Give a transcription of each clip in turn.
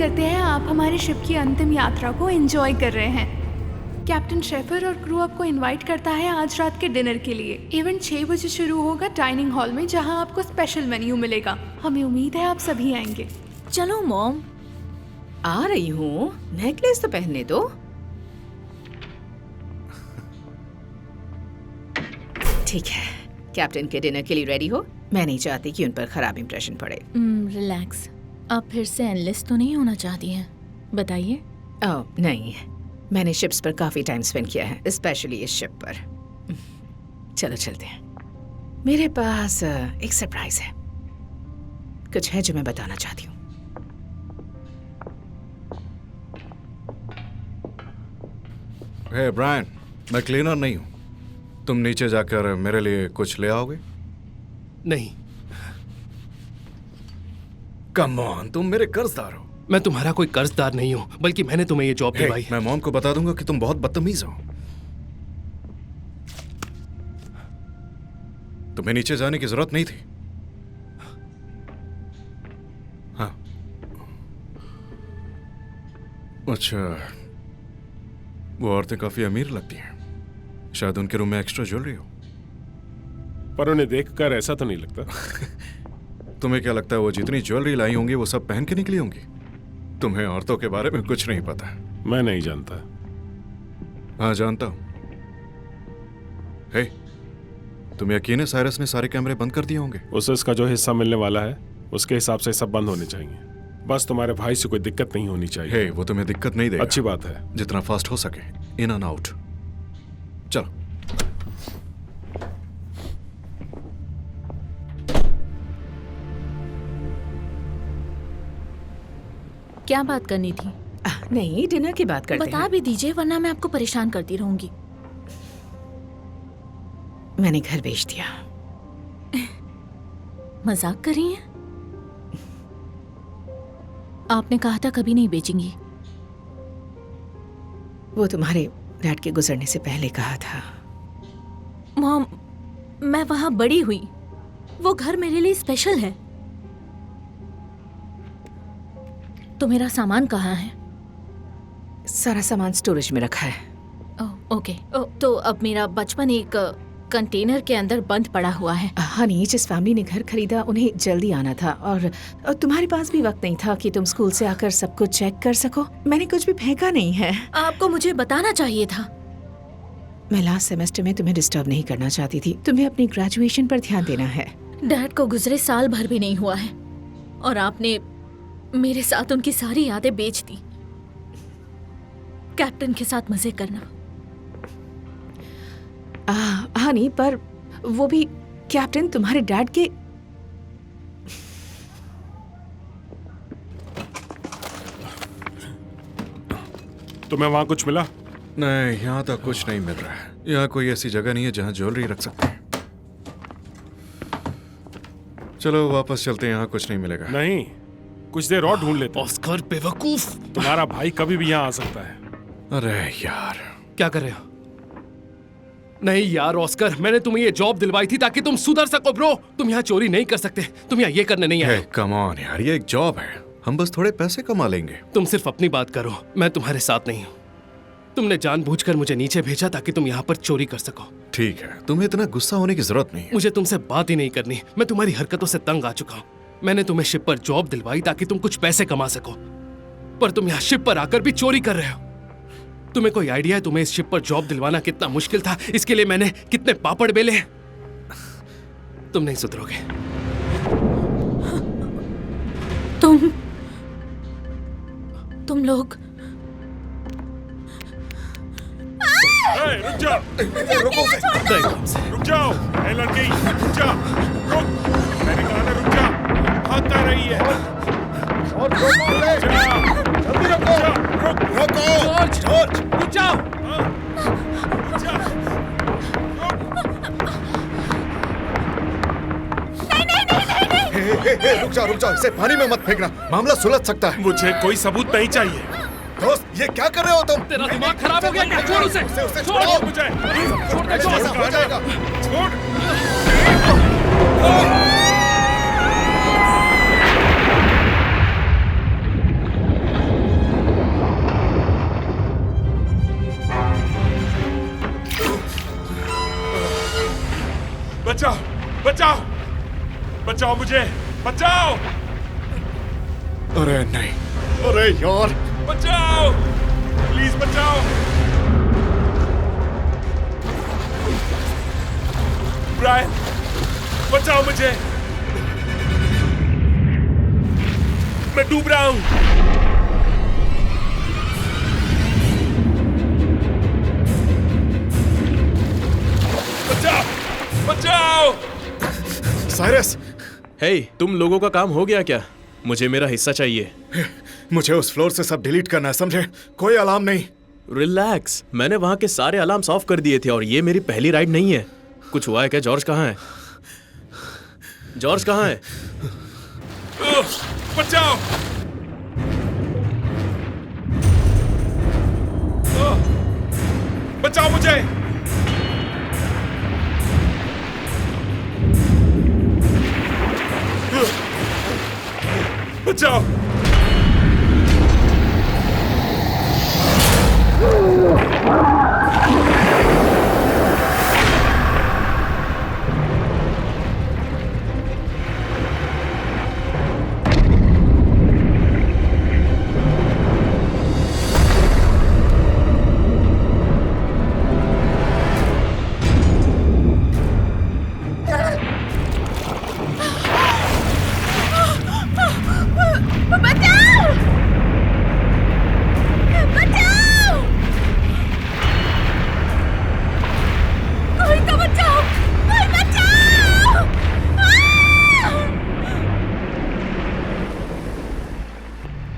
करते हैं आप हमारे शिप की अंतिम यात्रा को एंजॉय कर रहे हैं। कैप्टन शेफर और क्रू आपको इनवाइट करता है आज रात के डिनर के लिए। इवेंट 6 बजे शुरू होगा डाइनिंग हॉल में, जहां आपको स्पेशल मेन्यू मिलेगा। हमें उम्मीद है आप सभी आएंगे। चलो मॉम। आ रही हूँ, नेकलेस तो पहनने दो। ठीक है, कैप्टन के डिनर के लिए रेडी हो। मैं नहीं चाहती कि उन पर खराब इंप्रेशन पड़े। रिलैक्स। आप फिर से एनलिस्ट तो नहीं होना चाहती हैं? बताइए। ओह नहीं, मैंने शिप्स पर काफी टाइम स्पेंड किया है, स्पेशली इस शिप पर। चलो चलते हैं। मेरे पास एक सरप्राइज है, कुछ है जो मैं बताना चाहती हूँ। हे ब्रायन, मैं क्लीनर नहीं हूँ। तुम नीचे जाकर मेरे लिए कुछ ले आओगे? नहीं। कम ऑन, तुम मेरे कर्जदार हो। मैं तुम्हारा कोई कर्जदार नहीं हूँ, बल्कि मैंने तुम्हें ये जॉब दिलवाई है। मैं मॉम को बता दूंगा कि तुम बहुत बदतमीज हो। तुम्हें नीचे जाने की जरूरत नहीं थी। हाँ, अच्छा, वो औरतें काफी अमीर लगती हैं। शायद उनके रूम में एक्स्ट्रा ज्वेलरी हो। पर उन्हें देखकर ऐसा तो नहीं लगता। तुम्हें क्या लगता है वो जितनी ज्वेलरी लाई होंगी वो सब पहन के निकली होंगी? तुम्हें औरतों के बारे में कुछ नहीं पता। मैं नहीं जानता। हाँ जानता हूं। हे, तुम्हें यकीन है साइरस ने सारे कैमरे बंद कर दिए होंगे? उसे उसका जो हिस्सा मिलने वाला है उसके हिसाब से सब बंद होने चाहिए। बस तुम्हारे भाई से कोई दिक्कत नहीं होनी चाहिए। हे, वो तुम्हें दिक्कत नहीं देगा। अच्छी बात है। जितना फास्ट हो सके, इन एंड आउट। चलो। क्या बात करनी थी? नहीं, डिनर की बात करते बता हैं। भी दीजिए, वरना मैं आपको परेशान करती रहूंगी। मैंने घर बेच दिया। मजाक कर रही हैं? आपने कहा था कभी नहीं बेचेंगी। वो तुम्हारे डैड के गुजरने से पहले कहा था। मॉम, मैं वहां बड़ी हुई। वो घर मेरे लिए स्पेशल है। तो मेरा सामान कहाँ है? सारा सामान स्टोरेज में रखा है। ओह, ओके। तो अब मेरा बचपन एक कंटेनर के अंदर बंद पड़ा हुआ है। हनी, जिस फैमिली ने घर खरीदा उन्हें जल्दी आना था और तुम्हारे पास भी वक्त नहीं था कि तुम स्कूल से आकर सब कुछ चेक कर सको। मैंने कुछ भी फेंका नहीं है। आपको मुझे बताना चाहिए था। मैं लास्ट सेमेस्टर में तुम्हें डिस्टर्ब नहीं करना चाहती थी। तुम्हें अपनी ग्रेजुएशन पर ध्यान देना है। डैड को गुजरे साल भर भी नहीं हुआ है और आपने मेरे साथ उनकी सारी यादें बेच दी। कैप्टन के साथ मजे करना। हनी, पर वो भी कैप्टन तुम्हारे डैड के। तुम्हें वहां कुछ मिला? नहीं, यहाँ तक कुछ नहीं मिल रहा है। यहाँ कोई ऐसी जगह नहीं है जहाँ ज्वेलरी रख सकते हैं। चलो वापस चलते हैं, यहाँ कुछ नहीं मिलेगा। नहीं, कुछ देर और ढूंढ लेते हैं। ऑस्कर बेवकूफ। तुम्हारा भाई कभी भी यहाँ आ सकता है। अरे यार, क्या कर रहे हो? नहीं यार ऑस्कर, मैंने तुम्हें ये जॉब दिलवाई थी ताकि तुम सुधर सको ब्रो। तुम यहाँ चोरी नहीं कर सकते। तुम यहाँ ये करने नहीं आए। कम ऑन यार, ये एक जॉब है। हम बस थोड़े पैसे कमा लेंगे। तुम सिर्फ अपनी बात करो, मैं तुम्हारे साथ नहीं हूँ। तुमने जानबूझकर मुझे नीचे भेजा ताकि तुम यहाँ पर चोरी कर सको। ठीक है, तुम्हें इतना गुस्सा होने की जरूरत नहीं है। मुझे तुमसे बात ही नहीं करनी। मैं तुम्हारी हरकतों से तंग आ चुका हूँ। मैंने तुम्हें शिप पर जॉब दिलवाई ताकि तुम कुछ पैसे कमा सको, पर तुम यहाँ शिप पर आकर भी चोरी कर रहे हो। तुम्हें कोई आइडिया है तुम्हें इस शिप पर जॉब दिलवाना कितना मुश्किल था? इसके लिए मैंने कितने पापड़ बेले हैं। तुम नहीं सुधरोगे। तुम लोग रुक जाओ। रुक जाओ। ए लड़की, रुक जा। रुक, मैंने कहा ना रुक जा। हाथ कर रही है। और जल्दी रुको। रुको। जॉर्ज, रुक जाओ। रुक जा, इसे पानी में मत फेंकना, मामला सुलझ सकता है। मुझे कोई सबूत नहीं चाहिए। दोस्त, ये क्या कर रहे हो तुम? तेरा दिमाग खराब हो गया क्या? छोड़ उसे। छोड़ो मुझे। हो जाएगा। छोड़। बचाओ बचाओ बचाओ मुझे, बचाओ। अरे नहीं, अरे यार, बचाओ, प्लीज बचाओ। ब्रायन, बचाओ मुझे, मैं डूब रहा हूं। बचाओ बचाओ। साइरस, हे, तुम लोगों का काम हो गया क्या? मुझे मेरा हिस्सा चाहिए। मुझे उस फ्लोर से सब डिलीट करना है, समझे? कोई अलार्म नहीं। रिलैक्स, मैंने वहां के सारे अलार्म्स ऑफ कर दिए थे और ये मेरी पहली राइड नहीं है। कुछ हुआ है क्या? जॉर्ज कहाँ है? जॉर्ज कहाँ है? बचाओ। बचाओ मुझे। बचाओ।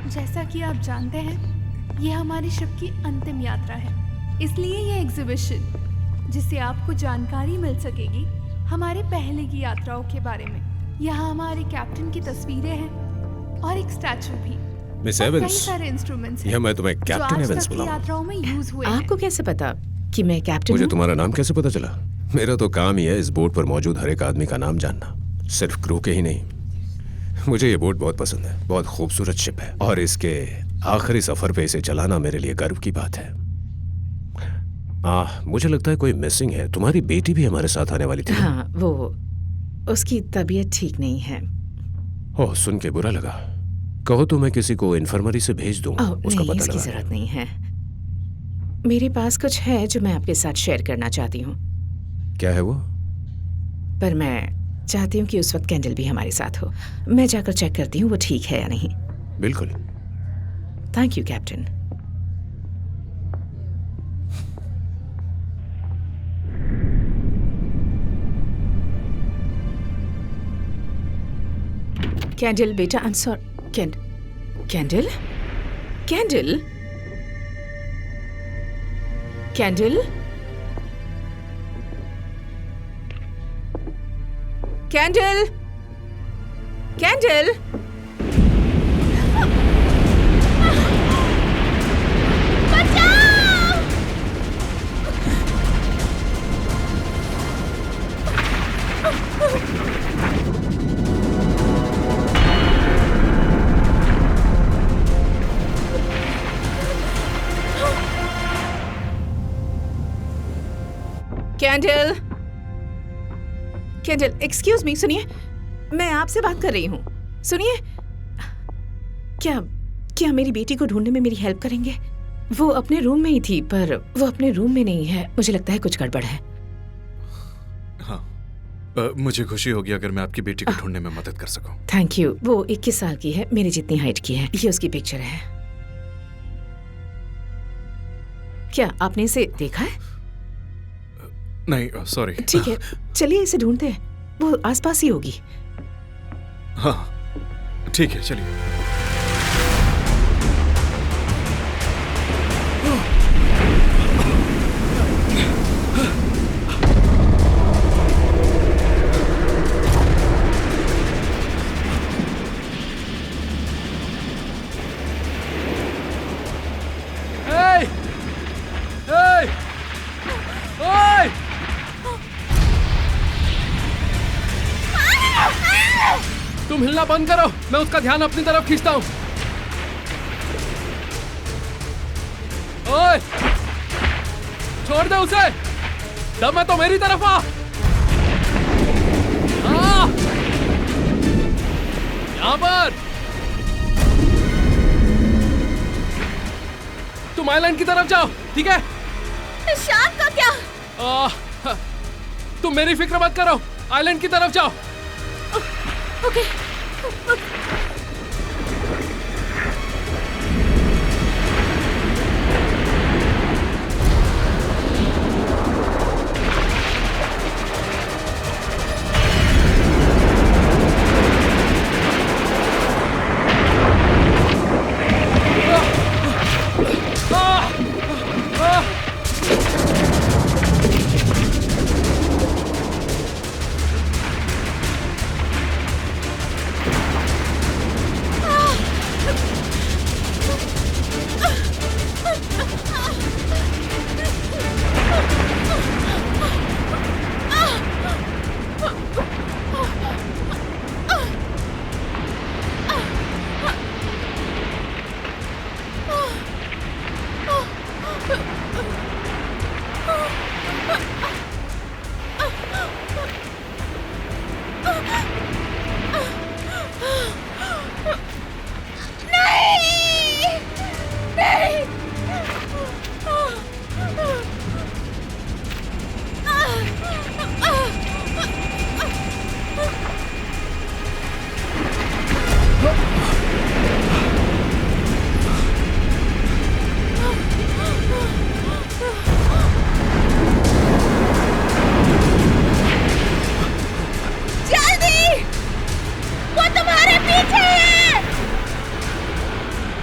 जैसा कि आप जानते हैं, ये हमारी शिप की अंतिम यात्रा है। इसलिए ये एग्जीबिशन, जिससे आपको जानकारी मिल सकेगी हमारे पहले की यात्राओं के बारे में। यहाँ हमारे कैप्टन की तस्वीरें हैं और एक स्टैचू भी। मिस और कई एवंस, सारे इंस्ट्रूमेंट्स यह मैं तुम्हें जो कैप्टन आज एवंस तक की बुलाऊं। यात्राओं में यूज हुए हैं। आपको कैसे पता कि मैं कैप्टन मुझे हूँ? तुम्हारा नाम कैसे पता चला? मेरा तो काम ही है इस बोट पर मौजूद हर एक आदमी का नाम जानना, सिर्फ क्रू के ही नहीं। मुझे ये बोट बहुत पसंद है, बहुत खूबसूरत शिप है और इसके आखिरी सफर पे इसे चलाना मेरे लिए गर्व की बात है। मुझे लगता है कोई मिसिंग है। तुम्हारी बेटी भी हमारे साथ आने वाली थी। हाँ, वो उसकी तबीयत ठीक नहीं है। ओह, सुन के बुरा लगा। कहो तो मैं किसी को इन्फर्मरी से भेज दूं ओह, उसका नहीं, पता इसकी लगा। जरूरत नहीं है। मेरे पास कुछ है जो मैं आपके साथ शेयर करना चाहती हूँ, क्या है वो? पर मैं चाहती हूँ कि उस वक्त कैंडल भी हमारे साथ हो। मैं जाकर चेक करती हूँ वो ठीक है या नहीं। बिल्कुल। Thank you captain. कैंडल बेटा, I am sorry. Candle candle candle candle candle candle candle, excuse me, सुनिए, मैं आपसे बात कर रही हूँ। सुनिए, क्या क्या मेरी बेटी को ढूंढने में मेरी हेल्प करेंगे? वो अपने रूम में ही थी, पर वो अपने रूम में नहीं है। मुझे लगता है कुछ गड़बड़ है। हाँ, मुझे खुशी होगी अगर मैं आपकी बेटी को ढूंढने में मदद कर सकूं। Thank you. वो 21 साल की है, मेरी जितनी हाइट की है। ये उसकी पिक्चर है। क्या आपने इसे देखा है? नहीं, सॉरी। ठीक है, चलिए इसे ढूंढते हैं। वो आसपास ही होगी। हाँ, ठीक है, चलिए। तुम हिलना बंद करो, मैं उसका ध्यान अपनी तरफ खींचता हूं। ओए, छोड़ दे उसे। दम है तो मेरी तरफ आ। तुम आइलैंड की तरफ जाओ, ठीक है? शाम का क्या? तुम मेरी फिक्र मत करो, आइलैंड की तरफ जाओ। ओके।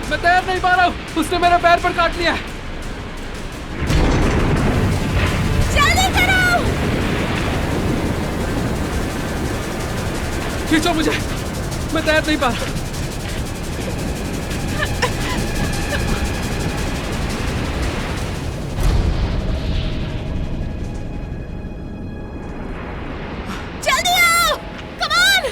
मैं तैर नहीं पा रहा हूँ, उसने मेरे पैर पर काट लिया है। जल्दी करो! खींचो मुझे, मैं तैर नहीं पा रहा। जल्दी आओ! Come on!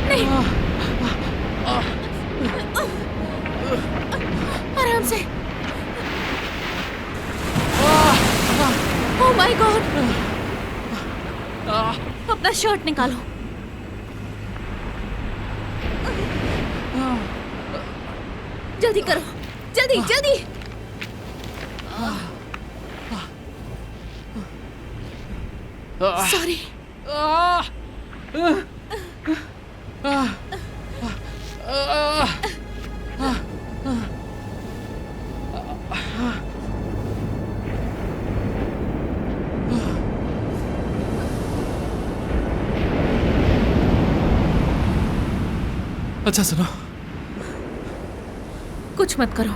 नहीं। आराम से। Oh my God! अपना शर्ट निकालो। जल्दी करो, जल्दी जल्दी। सॉरी। अच्छा सुनो, कुछ मत करो।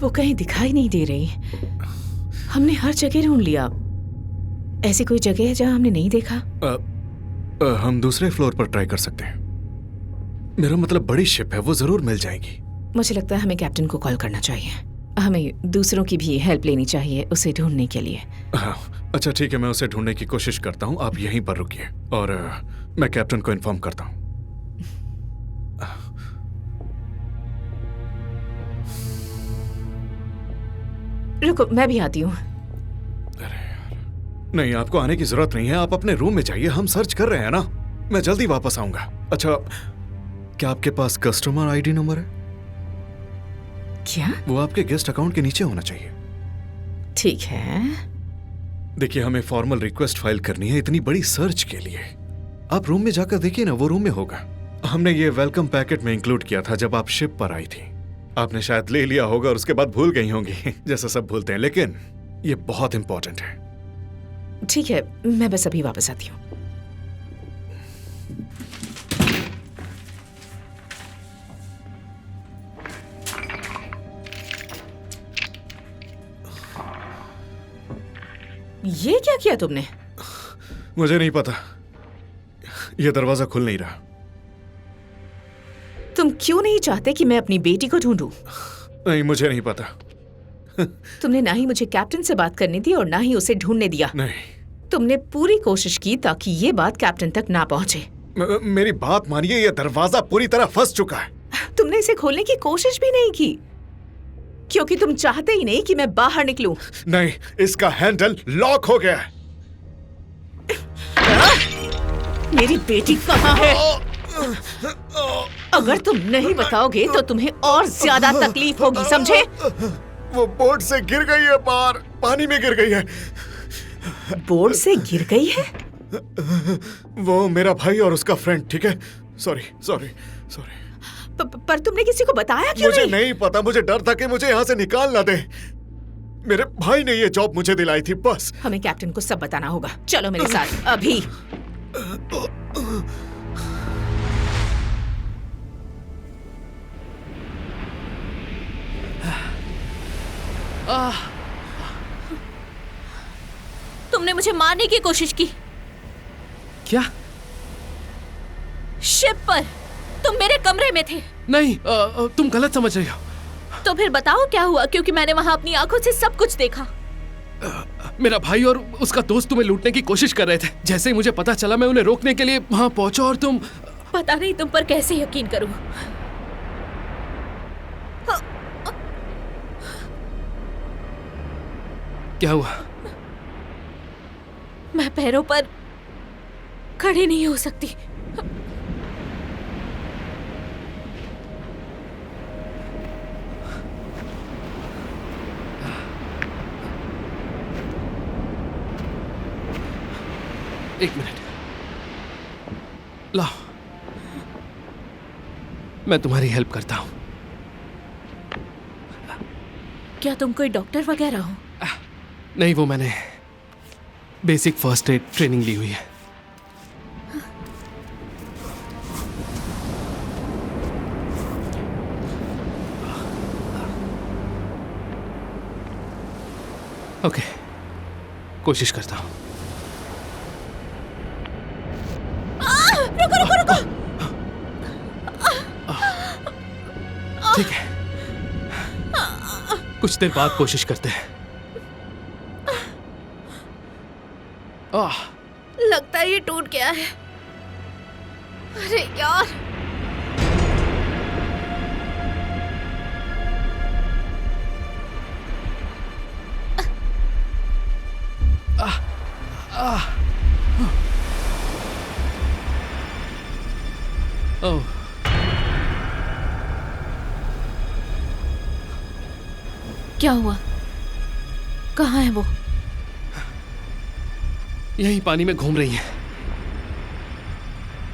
वो कहीं दिखाई नहीं दे रही। हमने हर जगह ढूंढ लिया। ऐसी कोई जगह है जहां हमने नहीं देखा? हम दूसरे फ्लोर पर ट्राई कर सकते हैं। मेरा मतलब बड़ी शिप है, वो जरूर मिल जाएगी। मुझे लगता है हमें कैप्टन को कॉल करना चाहिए। हमें दूसरों की भी हेल्प लेनी चाहिए उसे ढूंढने के लिए। हाँ, अच्छा ठीक है, मैं उसे ढूंढने की कोशिश करता हूँ। आप यहीं पर रुकिए और मैं कैप्टन को इन्फॉर्म करता हूँ। रुको, मैं भी आती हूँ। नहीं, आपको आने की जरूरत नहीं है। आप अपने रूम में जाइए, हम सर्च कर रहे हैं ना। मैं जल्दी वापस आऊंगा। अच्छा, क्या आपके पास कस्टमर आईडी नंबर है? क्या? वो आपके गेस्ट अकाउंट के नीचे होना चाहिए। ठीक है। देखिए, हमें फॉर्मल रिक्वेस्ट फाइल करनी है इतनी बड़ी सर्च के लिए। आप रूम में जाकर देखिए ना, वो रूम में होगा। हमने ये वेलकम पैकेट में इंक्लूड किया था जब आप शिप पर आई थी। आपने शायद ले लिया होगा और उसके बाद भूल गई होंगी जैसा सब भूलते हैं, लेकिन ये बहुत इंपॉर्टेंट है। ठीक है, मैं बस अभी वापस आती हूँ। ये क्या किया तुमने? मुझे नहीं पता, ये दरवाजा खुल नहीं रहा। तुम क्यों नहीं चाहते कि मैं अपनी बेटी को ढूंढूं? नहीं, मुझे नहीं पता। तुमने ना ही मुझे कैप्टन से बात करने दी और ना ही उसे ढूंढने दिया। नहीं, तुमने पूरी कोशिश की ताकि ये बात कैप्टन तक ना पहुंचे। मेरी बात मानिए, ये दरवाजा पूरी तरह फंस चुका है। तुमने इसे खोलने की कोशिश भी नहीं की क्योंकि तुम चाहते ही नहीं कि मैं बाहर निकलूं। नहीं, इसका हैंडल लॉक हो गया है। मेरी बेटी कहाँ है? अगर तुम नहीं बताओगे तो तुम्हें और ज्यादा तकलीफ होगी, समझे? वो बोर्ड से गिर गई है, बाहर पानी में गिर गई है। बोर्ड से गिर गई है? वो मेरा भाई और उसका फ्रेंड, ठीक है? Sorry sorry sorry. पर तुमने किसी को बताया क्यों मुझे नहीं पता, मुझे डर था कि मुझे यहाँ से निकाल ना दे। मेरे भाई ने ये जॉब मुझे दिलाई थी, बस। हमें कैप्टन को सब बताना होगा। चलो मेरे साथ अभी। तुमने मुझे मारने की कोशिश की। क्या? शिप पर तुम मेरे कमरे में थे। नहीं, तुम गलत समझ रही हो। तो फिर बताओ क्या हुआ, क्योंकि मैंने वहां अपनी आंखों से सब कुछ देखा। मेरा भाई और उसका दोस्त तुम्हें लूटने की कोशिश कर रहे थे। जैसे ही मुझे पता चला, मैं उन्हें रोकने के लिए वहां पहुंचा और तुम। पता नहीं तुम पर कैसे यकीन करूं। क्या हुआ? मैं पैरों पर खड़ी नहीं हो सकती। एक मिनट, लाओ, मैं तुम्हारी हेल्प करता हूं। क्या तुम कोई डॉक्टर वगैरह हो? नहीं, वो मैंने बेसिक फर्स्ट एड ट्रेनिंग ली हुई है। ओके, कोशिश करता हूं। रुको। ठीक है, कुछ देर बाद कोशिश करते हैं। लगता है ये टूट गया है। अरे यार, ओह, क्या हुआ? कहाँ है वो? यही पानी में घूम रही है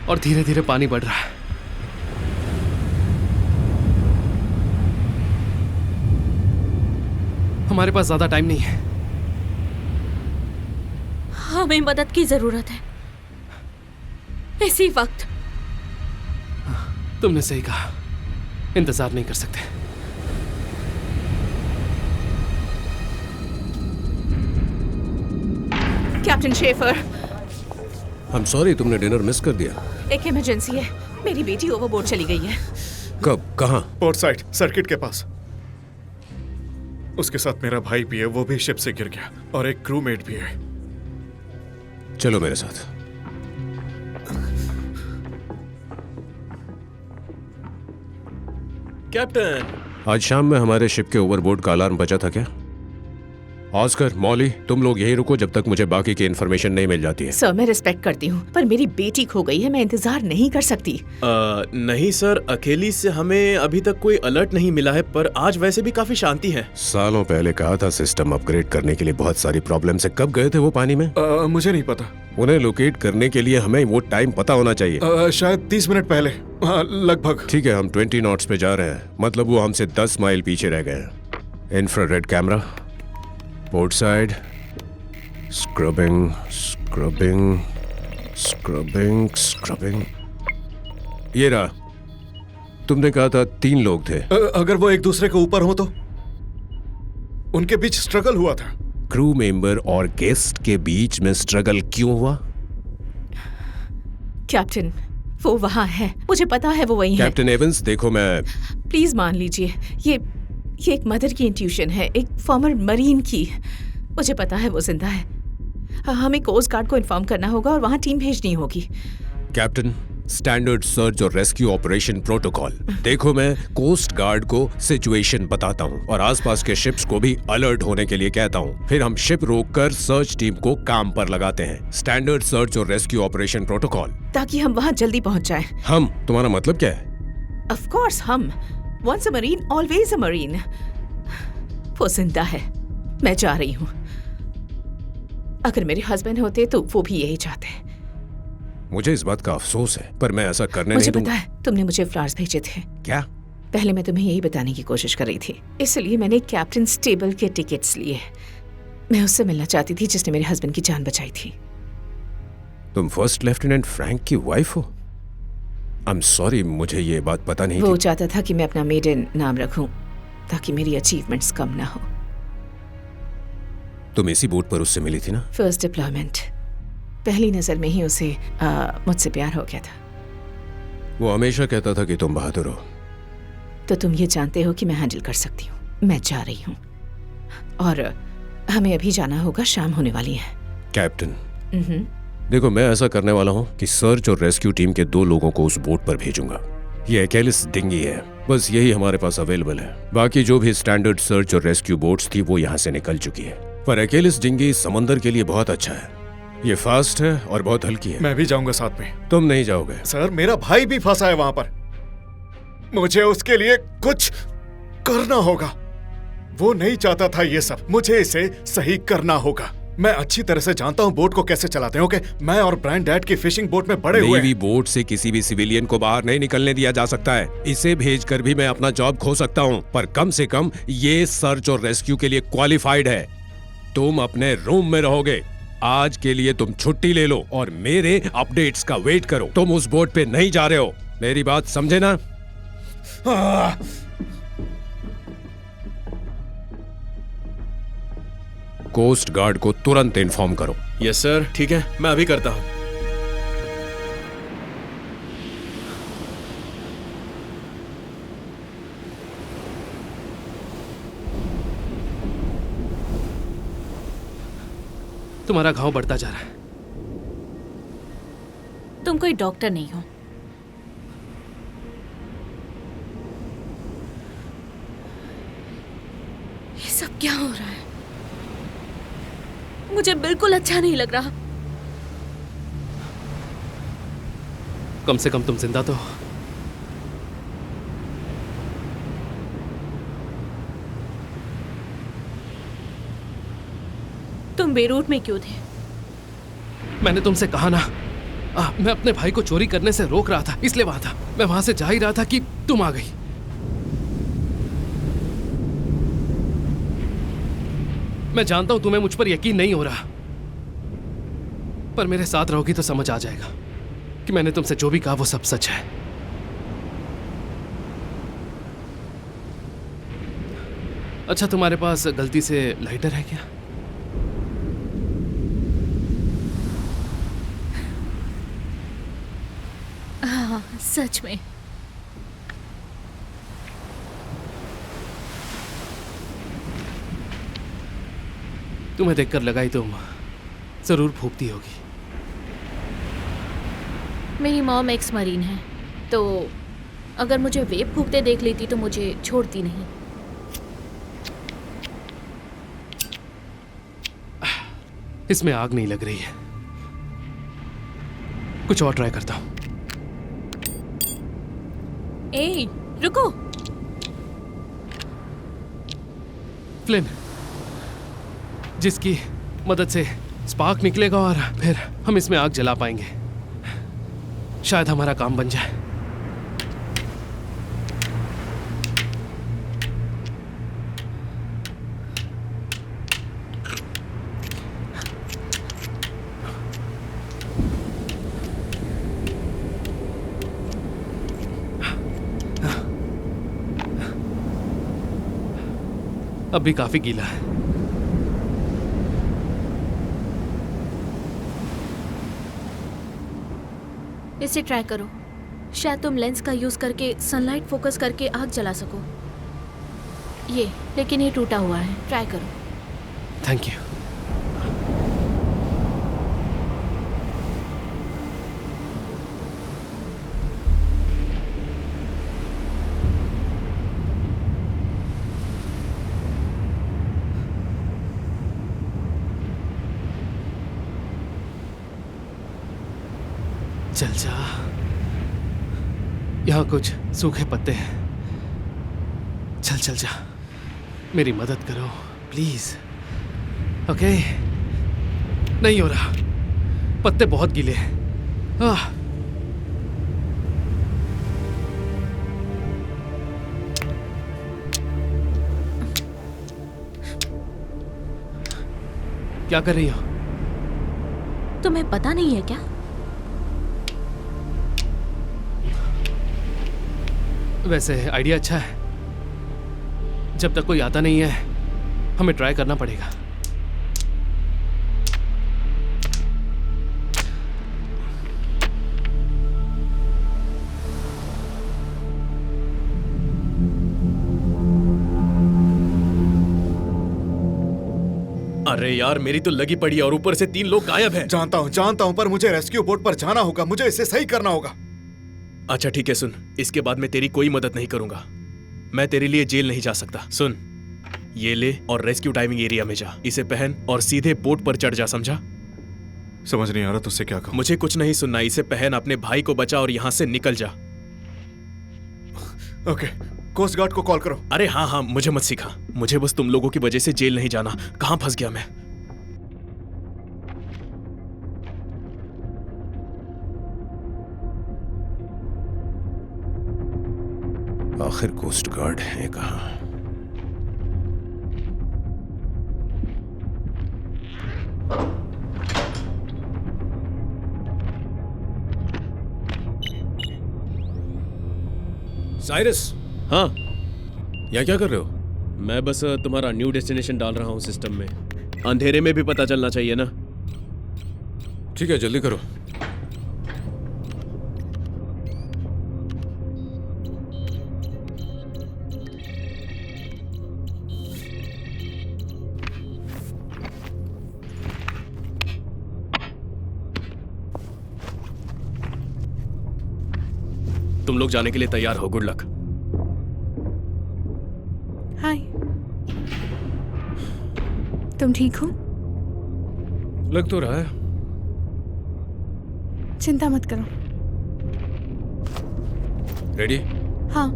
और धीरे धीरे पानी बढ़ रहा है। हमारे पास ज्यादा टाइम नहीं है। हमें मदद की जरूरत है इसी वक्त। तुमने सही कहा, इंतजार नहीं कर सकते। कैप्टन शेफर, I'm sorry, तुमने डिनर मिस कर दिया। एक इमरजेंसी है। मेरी बेटी ओवरबोर्ड चली गई है। कब? कहाँ? पोर्ट साइड सर्किट के पास। उसके साथ मेरा भाई भी है, वो भी शिप से गिर गया, और एक क्रूमेट भी है। चलो मेरे साथ। कैप्टन, आज शाम में हमारे शिप के ओवरबोर्ड का अलार्म बजा था क्या? ऑस्कर, मॉली, तुम लोग यहीं रुको जब तक मुझे बाकी की इन्फॉर्मेशन नहीं मिल जाती है। सर, मैं रिस्पेक्ट करती हूँ, पर मेरी बेटी खो गई है। मैं इंतजार नहीं कर सकती। नहीं सर, अकेली से हमें अभी तक कोई अलर्ट नहीं मिला है, पर आज वैसे भी काफी शांति है। सालों पहले कहा था सिस्टम अपग्रेड करने के लिए बहुत सारी प्रॉब्लम है। कब गए थे वो पानी में? मुझे नहीं पता। उन्हें लोकेट करने के लिए हमें वो टाइम पता होना चाहिए। शायद 30 मिनट पहले, हाँ, लगभग। ठीक है, हम 20 नॉट्स पे जा रहे हैं, मतलब वो हमसे 10 माइल पीछे रह गए। Infrared camera, port side, scrubbing scrubbing scrubbing scrubbing. ये रहा। तुमने कहा था 3 लोग थे। अगर वो एक दूसरे के ऊपर हो तो? उनके बीच स्ट्रगल हुआ था। क्रू मेंबर और गेस्ट के बीच में स्ट्रगल क्यों हुआ? कैप्टन, वो वहाँ है, मुझे पता है वो वही है। कैप्टन एवंस, देखो मैं प्लीज मान लीजिए, ये एक मदर की इंट्यूशन है, एक फॉर्मर मरीन की। मुझे पता है वो जिंदा है। हमें कोस्ट गार्ड को इन्फॉर्म करना होगा और वहाँ टीम भेजनी होगी। कैप्टन, स्टैंडर्ड सर्च और रेस्क्यू ऑपरेशन प्रोटोकॉल। देखो मैं कोस्ट गार्ड को सिचुएशन बताता हूँ और आसपास के शिप्स को भी अलर्ट होने के लिए कहता हूँ। फिर हम शिप रोककर सर्च टीम को काम पर लगाते हैं। स्टैंडर्ड सर्च और रेस्क्यू ऑपरेशन प्रोटोकॉल। ताकि हम वहाँ जल्दी पहुँच जाएं। हम? तुम्हारा मतलब क्या है? ऑफ कोर्स हम। Once a marine always a marine. वो जिंदा है, मैं जा रही हूँ। अगर मेरे हस्बैंड होते तो वो भी यही चाहते। मुझे इस बात का अफसोस है, पर मैं ऐसा करने मुझे नहीं दूंगा। पता है, तुमने मुझे फ्लावर्स भेजे थे। क्या? पहले मैं तुम्हें यही बताने की कोशिश कर रही थी, इसलिए मैंने कैप्टन स्टेबल के टिकट्स लिए। मैं उससे मिलना चाहती थी जिसने मेरे हस्बैंड की जान बचाई थी। तुम फर्स्ट लेफ्टिनेंट फ्रैंक की वाइफ हो? आई एम सॉरी, मुझे ये बात पता नहीं वो थी। चाहता था कि मैं अपना मेडन नाम रखूं ताकि मेरी अचीवमेंट्स कम ना हो। तुम इसी बोट पर उससे मिली थी ना? फर्स्ट डिप्लॉयमेंट, पहली नजर में ही उसे मुझसे प्यार हो गया था। वो हमेशा कहता था कि तुम बहादुर हो। तो तुम ये जानते हो कि मैं हैंडल कर सकती हूँ। मैं जा रही हूँ और हमें अभी जाना होगा, शाम होने वाली है। कैप्टन, देखो मैं ऐसा करने वाला हूँ कि सर्च और रेस्क्यू टीम के 2 लोगों को उस बोट पर भेजूंगा। ये अकेलिस डिंगी है, बस यही हमारे पास अवेलेबल है। बाकी जो भी स्टैंडर्ड सर्च और रेस्क्यू बोट्स थी वो यहाँ से निकल चुकी है। पर अकेलिस डिंगी समंदर के लिए बहुत अच्छा है। ये फास्ट है और बहुत हल्की है। मैं भी जाऊंगा साथ में। तुम नहीं जाओगे? सर, मेरा भाई भी फंसा है वहां पर। मुझे उसके लिए कुछ करना होगा। वो नहीं चाहता था ये सब, मुझे इसे सही करना होगा। मैं अच्छी तरह से जानता हूँ बोट को कैसे चलाते हैं। ओके, मैं और ब्रायन डैड की फिशिंग बोट में बड़े हुए नेवी हैं। बोट से किसी भी सिविलियन को बाहर नहीं निकलने दिया जा सकता है। इसे भेजकर भी मैं अपना जॉब खो सकता हूँ, पर कम से कम ये सर्च और रेस्क्यू के लिए क्वालिफाइड है। तुम अपने रूम में रहोगे। आज के लिए तुम छुट्टी ले लो और मेरे अपडेट्स का वेट करो। तुम उस बोट पे नहीं जा रहे हो, मेरी बात समझे ना? कोस्ट गार्ड को तुरंत इन्फॉर्म करो। यस सर, ठीक है, मैं अभी करता हूँ। तुम्हारा घाव बढ़ता जा रहा है। तुम कोई डॉक्टर नहीं हो। ये सब क्या हो रहा है? मुझे बिल्कुल अच्छा नहीं लग रहा। कम से कम तुम जिंदा तो हो। तुम बेरूट में क्यों थे? मैंने तुमसे कहा ना, मैं अपने भाई को चोरी करने से रोक रहा था, इसलिए वहां था। मैं वहां से जा ही रहा था कि तुम आ गई। मैं जानता हूं तुम्हें मुझ पर यकीन नहीं हो रहा, पर मेरे साथ रहोगी तो समझ आ जाएगा कि मैंने तुमसे जो भी कहा वो सब सच है। अच्छा, तुम्हारे पास गलती से लाइटर है क्या? हाँ, सच में। तुम्हें देखकर लगा ही तुम जरूर फूकती होगी। मेरी मॉम एक्स मरीन है, तो अगर मुझे वेब फूकते देख लेती तो मुझे छोड़ती नहीं। इसमें आग नहीं लग रही है, कुछ और ट्राई करता हूं। ए, रुको। फ्लिन, जिसकी मदद से स्पार्क निकलेगा और फिर हम इसमें आग जला पाएंगे, शायद हमारा काम बन जाए। अब भी काफी गीला है। इसे ट्राई करो। शायद तुम लेंस का यूज करके सनलाइट फोकस करके आग जला सको। ये, लेकिन ये टूटा हुआ है। ट्राई करो। Thank you. चल जा, यहाँ कुछ सूखे पत्ते हैं। चल चल जा, मेरी मदद करो प्लीज। ओके, नहीं हो रहा, पत्ते बहुत गीले हैं। क्या कर रही हो? तुम्हें पता नहीं है क्या? वैसे आइडिया अच्छा है। जब तक कोई आता नहीं है, हमें ट्राई करना पड़ेगा। अरे यार, मेरी तो लगी पड़ी है और ऊपर से 3 लोग गायब हैं। जानता हूँ, पर मुझे रेस्क्यू बोट पर जाना होगा। मुझे इसे सही करना होगा। अच्छा ठीक है, सुन, इसके बाद मैं तेरी कोई मदद नहीं करूंगा। मैं तेरे लिए जेल नहीं जा सकता। सुन, ये ले और रेस्क्यू टाइमिंग एरिया में जा। इसे पहन और सीधे बोट पर चढ़ जा, समझा? समझ नहीं आ रहा तुझसे क्या कहूं। मुझे कुछ नहीं सुनना। इसे पहन, अपने भाई को बचा और यहाँ से निकल जा। ओके, कोस्ट गार्ड को कॉल करो। अरे हाँ हाँ, मुझे मत सिखा। मुझे बस तुम लोगों की वजह से जेल नहीं जाना। कहाँ फंस गया मैं? आखिर कोस्ट गार्ड है कहाँ? साइरस, हाँ, यहाँ क्या कर रहे हो? मैं बस तुम्हारा न्यू डेस्टिनेशन डाल रहा हूँ सिस्टम में। अंधेरे में भी पता चलना चाहिए ना। ठीक है, जल्दी करो। तुम लोग जाने के लिए तैयार हो? Good luck. हाय, तुम ठीक हो? लग तो रहा है। चिंता मत करो। रेडी? हाँ।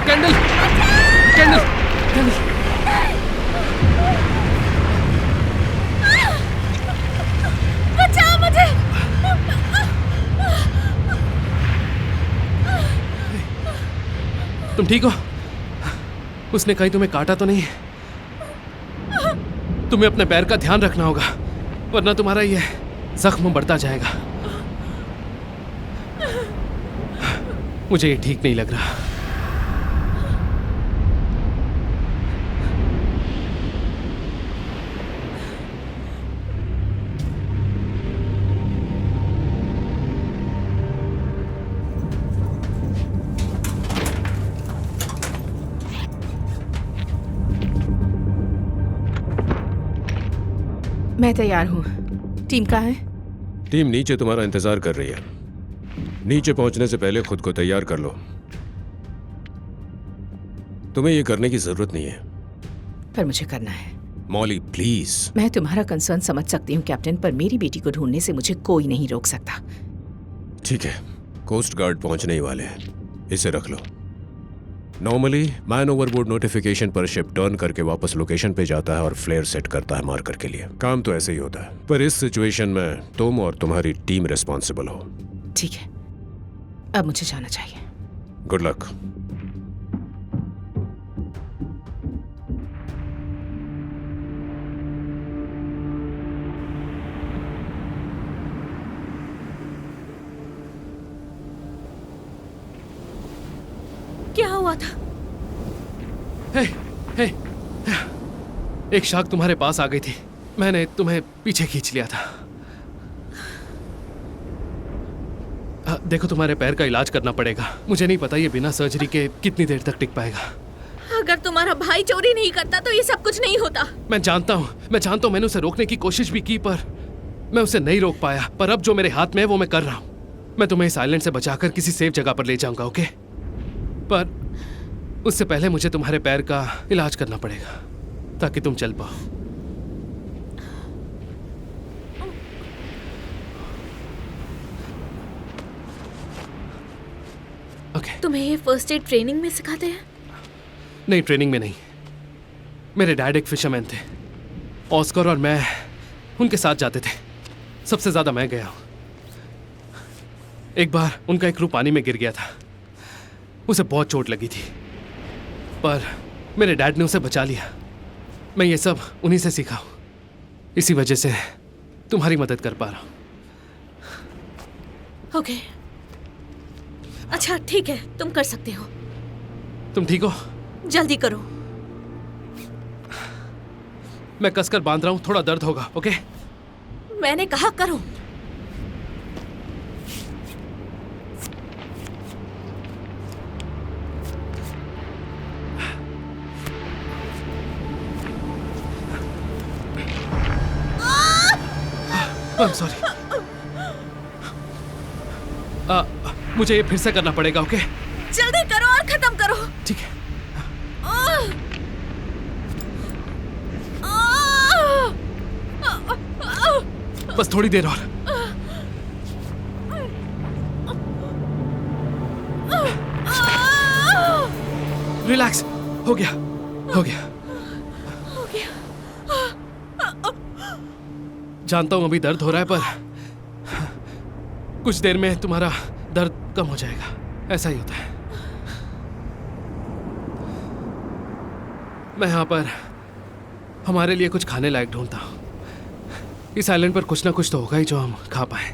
Candle, candle, candle. बचाओ मुझे! तुम ठीक हो? उसने कहीं तुम्हें काटा तो नहीं? तुम्हें अपने पैर का ध्यान रखना होगा, वरना तुम्हारा ये जख्म बढ़ता जाएगा। मुझे ये ठीक नहीं लग रहा। मैं तैयार हूँ। टीम कहाँ है? टीम नीचे तुम्हारा इंतजार कर रही है। नीचे पहुंचने से पहले खुद को तैयार कर लो। तुम्हें ये करने की जरूरत नहीं है, पर मुझे करना है। Molly please. मैं तुम्हारा कंसर्न समझ सकती हूँ कैप्टन, पर मेरी बेटी को ढूंढने से मुझे कोई नहीं रोक सकता। ठीक है, कोस्ट गार्ड पहुंचने ही वाले हैं, इसे रख लो। नॉर्मली मैन ओवरबोर्ड नोटिफिकेशन पर शिप टर्न करके वापस लोकेशन पे जाता है और फ्लेयर सेट करता है मार्कर के लिए। काम तो ऐसे ही होता है, पर इस सिचुएशन में तुम और तुम्हारी टीम रिस्पॉन्सिबल हो। ठीक है, अब मुझे जाना चाहिए। Good luck. क्या हुआ था? हे, हे, एक शार्क तुम्हारे पास आ गई थी। मैंने तुम्हें पीछे खींच लिया था। देखो, तुम्हारे पैर का इलाज करना पड़ेगा। मुझे नहीं पता ये बिना सर्जरी के कितनी देर तक टिक पाएगा। अगर तुम्हारा भाई चोरी नहीं करता तो ये सब कुछ नहीं होता। मैं जानता हूँ, मैंने उसे रोकने की कोशिश भी की, पर मैं उसे नहीं रोक पाया। पर अब जो मेरे हाथ में है वो मैं कर रहा हूँ। मैं तुम्हें इस आइलैंड से बचाकर किसी सेफ जगह पर ले जाऊंगा, ओके? पर उससे पहले मुझे तुम्हारे पैर का इलाज करना पड़ेगा ताकि तुम चल पाओ। ओके। तुम्हें ये फर्स्ट एड ट्रेनिंग में सिखाते हैं? नहीं, ट्रेनिंग में नहीं। मेरे डैड एक फिशरमैन थे। ऑस्कर और मैं उनके साथ जाते थे। सबसे ज्यादा मैं गया हूं। एक बार उनका एक क्रू पानी में गिर गया था। उसे बहुत चोट लगी थी, पर मेरे डैड ने उसे बचा लिया। मैं ये सब उन्हीं से सीखा हूं। इसी वजह से तुम्हारी मदद कर पा रहा हूं। ओके, अच्छा ठीक है, तुम कर सकते हो। तुम ठीक हो? जल्दी करो। मैं कसकर बांध रहा हूं, थोड़ा दर्द होगा, ओके? मैंने कहा करो। I'm sorry. मुझे ये फिर से करना पड़ेगा, ओके? जल्दी करो और खत्म करो। ठीक है। बस थोड़ी देर और। रिलैक्स, हो गया, हो गया। जानता हूं अभी दर्द हो रहा है, पर कुछ देर में तुम्हारा दर्द कम हो जाएगा। ऐसा ही होता है। मैं यहाँ पर हमारे लिए कुछ खाने लायक ढूंढता हूँ। इस आइलैंड पर कुछ ना कुछ तो होगा ही जो हम खा पाए।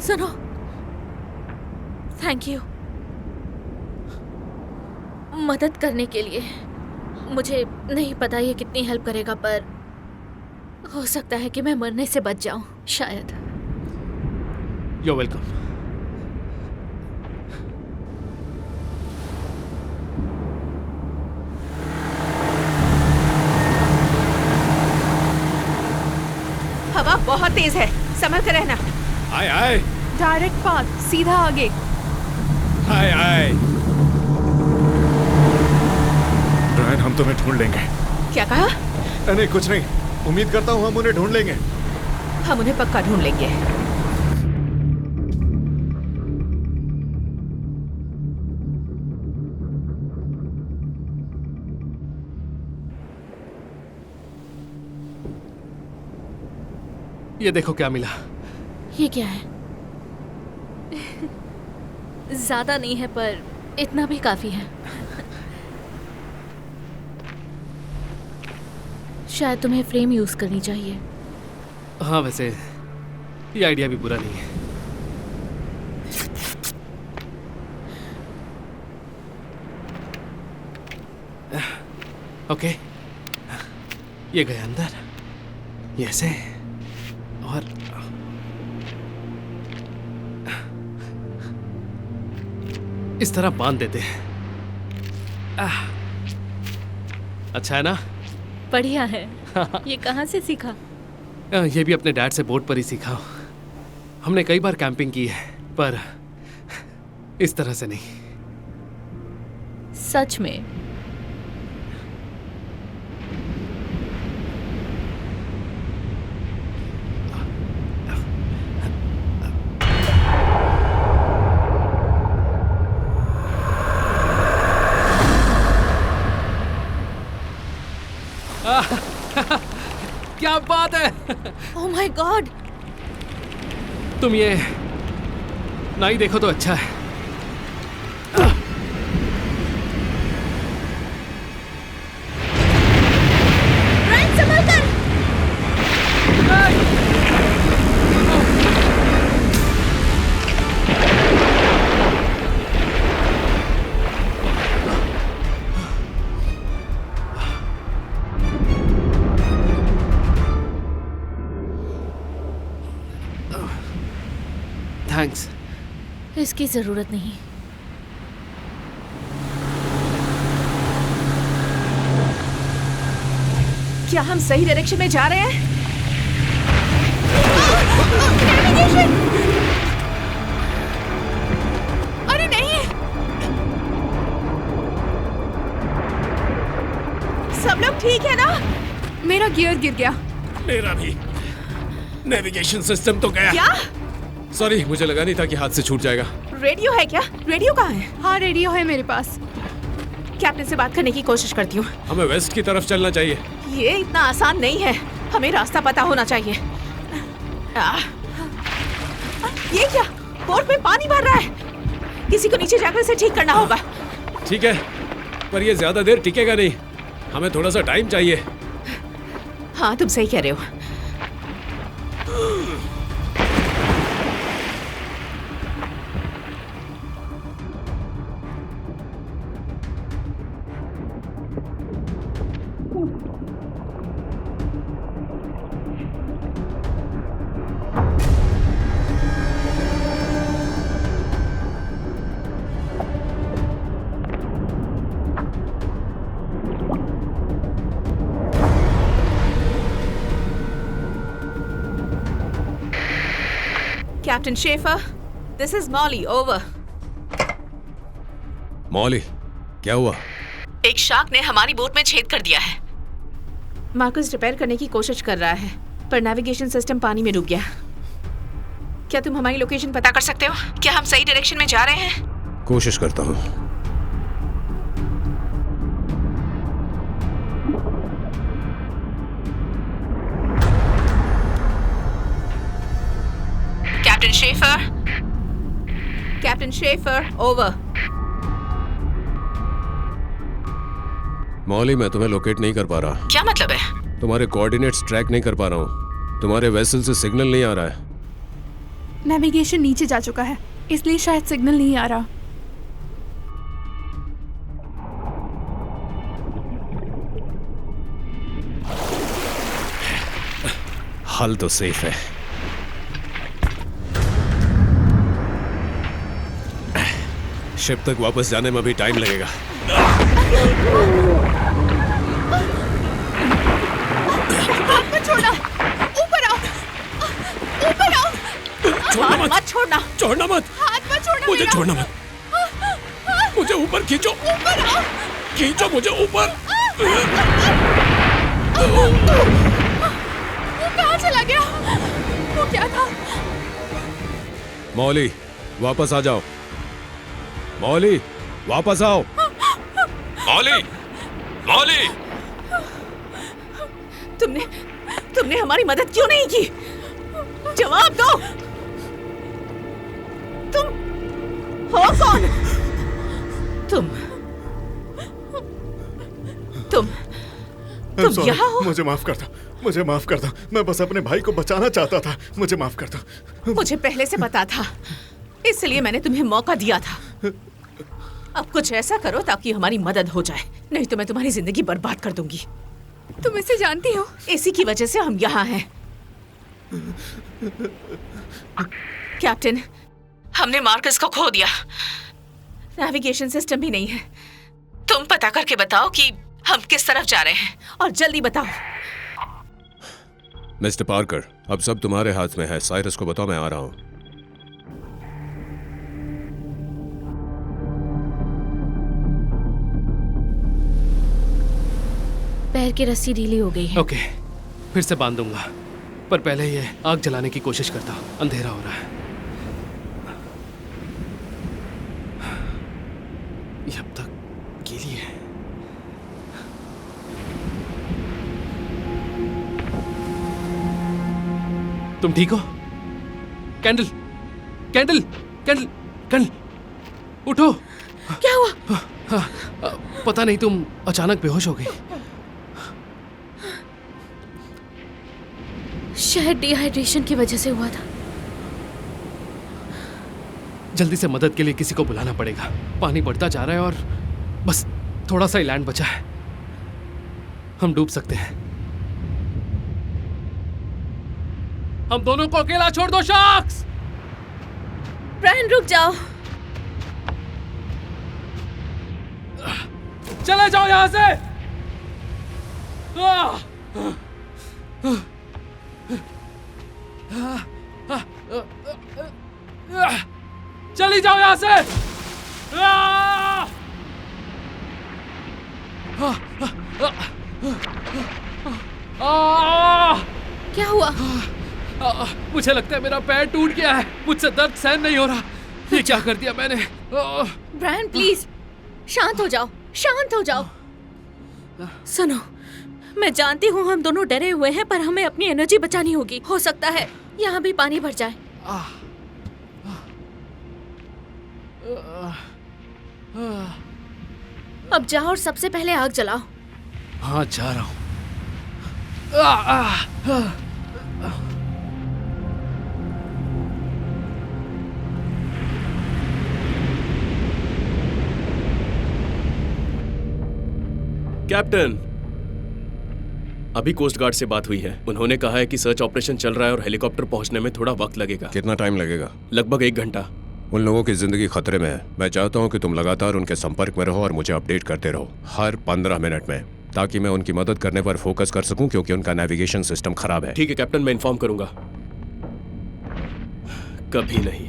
सुनो, थैंक यू मदद करने के लिए। मुझे नहीं पता ये कितनी हेल्प करेगा, पर हो सकता है कि मैं मरने से बच जाऊं, शायद। You're welcome. हवा बहुत तेज है, संभल कर रहना। आए आए डायरेक्ट पाथ, सीधा आगे। आए आए। ब्रायन, हम तुम्हें ढूंढ लेंगे। क्या कहा? नहीं, कुछ नहीं। उम्मीद करता हूँ हम उन्हें ढूंढ लेंगे। हम उन्हें पक्का ढूंढ लेंगे। ये देखो क्या मिला। ये क्या है? ज्यादा नहीं है, पर इतना भी काफी है। शायद तुम्हें फ्रेम यूज करनी चाहिए। हाँ, वैसे ये आइडिया भी बुरा नहीं है। ओके, ये गया अंदर, ये ऐसे, और इस तरह बांध देते हैं। अच्छा है ना? बढ़िया है। ये कहाँ से सीखा? ये भी अपने डैड से बोट पर ही सीखा हूँ। हमने कई बार कैंपिंग की है, पर इस तरह से नहीं। सच में? क्या बात है! Oh my God! तुम ये नहीं देखो तो अच्छा है। ब्रायन, संभल कर। थैंक्स। इसकी जरूरत नहीं। क्या हम सही डायरेक्शन में जा रहे हैं? अरे नहीं, सब लोग ठीक है ना? मेरा गियर गिर गया। मेरा भी नेविगेशन सिस्टम तो गया। क्या? सॉरी, मुझे लगा नहीं था कि हाथ से छूट जाएगा। रेडियो है क्या? रेडियो कहाँ है? हाँ, रेडियो है मेरे पास। कैप्टन से बात करने की कोशिश करती हूँ। हमें वेस्ट की तरफ चलना चाहिए। ये इतना आसान नहीं है, हमें रास्ता पता होना चाहिए। ये क्या? बोट में पानी भर रहा है। किसी को नीचे जाकर इसे ठीक करना होगा। ठीक है, पर ये ज्यादा देर टिकेगा नहीं। हमें थोड़ा सा टाइम चाहिए। हाँ, तुम सही कह रहे हो। Captain Schaefer, this is Molly. Over. Molly, क्या हुआ? एक शार्क ने हमारी बोट में छेद कर दिया है। मार्कस रिपेयर करने की कोशिश कर रहा है, पर नेविगेशन सिस्टम पानी में डूब गया। क्या तुम हमारी लोकेशन पता कर सकते हो? क्या हम सही डायरेक्शन में जा रहे हैं? कोशिश करता हूँ। Captain Schaefer? Captain Schaefer, over. Molly, मैं तुम्हें लोकेट नहीं कर पा रहा। क्या मतलब है? तुम्हारे कोऑर्डिनेट्स ट्रैक नहीं कर पा रहा हूँ। तुम्हारे वेसल से सिग्नल नहीं आ रहा है। नेविगेशन नीचे जा चुका है, इसलिए शायद सिग्नल नहीं आ रहा। हल तो सेफ है। शिप तक वापस जाने में अभी टाइम लगेगा। हाथ मत छोड़ना, ऊपर आओ, ऊपर आओ। छोड़ना मत, मत छोड़ना। छोड़ना मत, हाथ मत छोड़ना मुझे मेरा। छोड़ना मत। मुझे ऊपर खींचो, ऊपर आओ। खींचो मुझे ऊपर। वो कहाँ चला गया? वो क्या था? मॉली, वापस आ जाओ। मॉली, वापस आओ। Molly, Molly. तुमने हमारी मदद क्यों नहीं की? जवाब दो। तुम हो कौन? तुम sorry, यहाँ हो? मुझे माफ कर दो, मुझे माफ कर दो। मैं बस अपने भाई को बचाना चाहता था। मुझे माफ कर दो। मुझे पहले से पता था, इसलिए मैंने तुम्हें मौका दिया था। अब कुछ ऐसा करो ताकि हमारी मदद हो जाए, नहीं तो मैं तुम्हारी जिंदगी बर्बाद कर दूंगी। तुम इसे जानती हो? इसी की वजह से हम यहाँ हैं। कैप्टन, हमने मार्कस को खो दिया। नेविगेशन सिस्टम भी नहीं है। तुम पता करके बताओ कि हम किस तरफ जा रहे हैं, और जल्दी बताओ। मिस्टर पार्कर, अब सब तुम्हारे हाथ में है। साइरस को बताओ मैं आ रहा हूँ। पैर की रस्सी ढीली हो गई है। ओके, फिर से बांध दूंगा, पर पहले ये आग जलाने की कोशिश करता हूँ। अंधेरा हो रहा है। ये अब तक गीली है। तुम ठीक हो? कैंडल कैंडल कैंडल कैंडल उठो। क्या हुआ? पता नहीं, तुम अचानक बेहोश हो गई। शायद डिहाइड्रेशन की वजह से हुआ था। जल्दी से मदद के लिए किसी को बुलाना पड़ेगा। पानी बढ़ता जा रहा है और बस थोड़ा सा ही लैंड बचा है। हम डूब सकते हैं। हम दोनों को अकेला छोड़ दो शार्क्स। ब्रायन रुक जाओ। चले जाओ यहां से। चली जाओ यहां से। क्या हुआ? मुझे लगता है मेरा पैर टूट गया है। मुझसे दर्द सहन नहीं हो रहा। ये क्या कर दिया मैंने? ब्रायन प्लीज शांत हो जाओ, शांत हो जाओ। सुनो, मैं जानती हूँ हम दोनों डरे हुए हैं, पर हमें अपनी एनर्जी बचानी होगी। हो सकता है यहाँ भी पानी भर जाए। अब जाओ और सबसे पहले आग जलाओ। हाँ, जा रहा हूँ। कैप्टन, अभी कोस्ट गार्ड से बात हुई है। उन्होंने कहा है कि सर्च ऑपरेशन चल रहा है और हेलीकॉप्टर पहुंचने में थोड़ा वक्त लगेगा। कितना टाइम लगेगा? लगभग 1 घंटा। उन लोगों की जिंदगी खतरे में है। मैं चाहता हूं कि तुम लगातार उनके संपर्क में रहो और मुझे अपडेट करते रहो हर 15 मिनट में, ताकि मैं उनकी मदद करने पर फोकस कर सकूं, क्योंकि उनका नेविगेशन सिस्टम खराब है। ठीक है कैप्टन, मैं इन्फॉर्म करूंगा। कभी नहीं।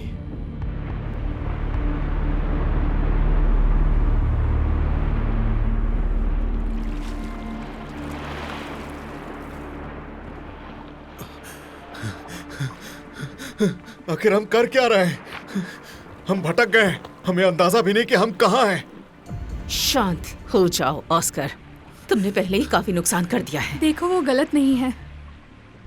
आखिर हम कर क्या रहे हैं? हम भटक गए। हमें अंदाजा भी नहीं कि हम कहाँ हैं। शांत हो जाओ ऑस्कर, तुमने पहले ही काफी नुकसान कर दिया है। देखो, वो गलत नहीं है।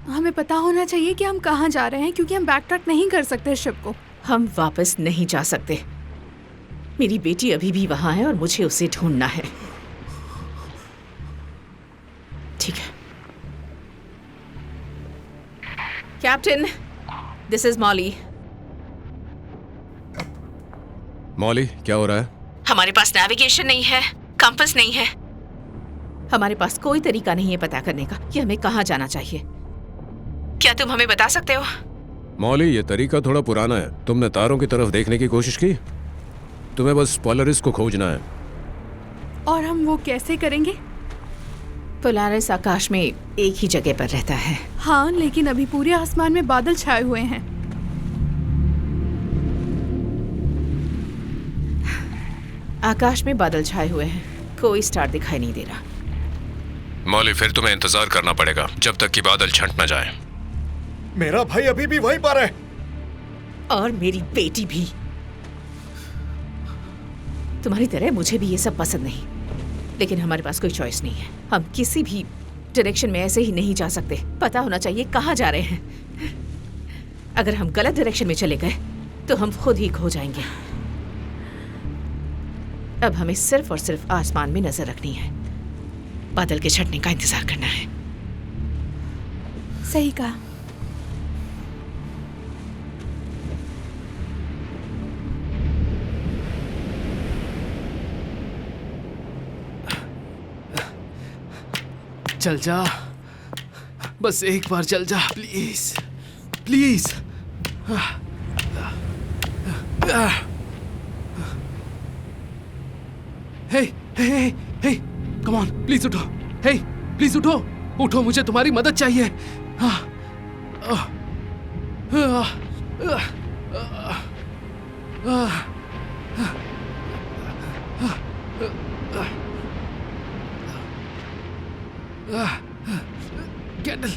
हमें पता होना चाहिए कि हम कहाँ जा रहे हैं, क्योंकि हम बैक ट्रैक नहीं कर सकते शिप को। हम वापस नहीं जा सकते। मेरी बेटी अभी भी वहां है और मुझे उसे ढूंढना है। ठीक है captain, this is Molly. Molly, क्या हो रहा है? हमारे पास नेविगेशन नहीं है, कंपास नहीं है। हमारे पास कोई तरीका नहीं है पता करने का कि हमें कहाँ जाना चाहिए। क्या तुम हमें बता सकते हो? मॉली, ये तरीका थोड़ा पुराना है। तुमने तारों की तरफ देखने की कोशिश की? तुम्हें बस पोलरिस को खोजना है। और हम वो कैसे करेंगे? पोलारिस आकाश में एक ही जगह पर रहता है। हाँ, लेकिन अभी पूरे आसमान में बादल छाए हुए हैं। आकाश में बादल छाए हुए हैं, कोई स्टार दिखाई नहीं दे रहा। मॉली, फिर तुम्हें इंतजार करना पड़ेगा जब तक कि बादल छंट न जाए। मेरा भाई अभी भी वहीं पर है। और मेरी बेटी भी। तुम्हारी तरह मुझे भी ये सब पसंद नहीं, लेकिन हमारे पास कोई चॉइस नहीं है। हम किसी भी डायरेक्शन में ऐसे ही नहीं जा सकते। पता होना चाहिए कहाँ जा रहे हैं। अगर हम गलत डायरेक्शन में चले गए तो हम खुद ही खो जाएंगे। अब हमें सिर्फ और सिर्फ आसमान में नजर रखनी है। बादल के छटने का इंतजार करना है। सही कहा। चल जा, बस एक बार चल जा, please please. Hey hey hey, come on, please उठो। हे प्लीज उठो, उठो, मुझे तुम्हारी मदद चाहिए। कैंडल,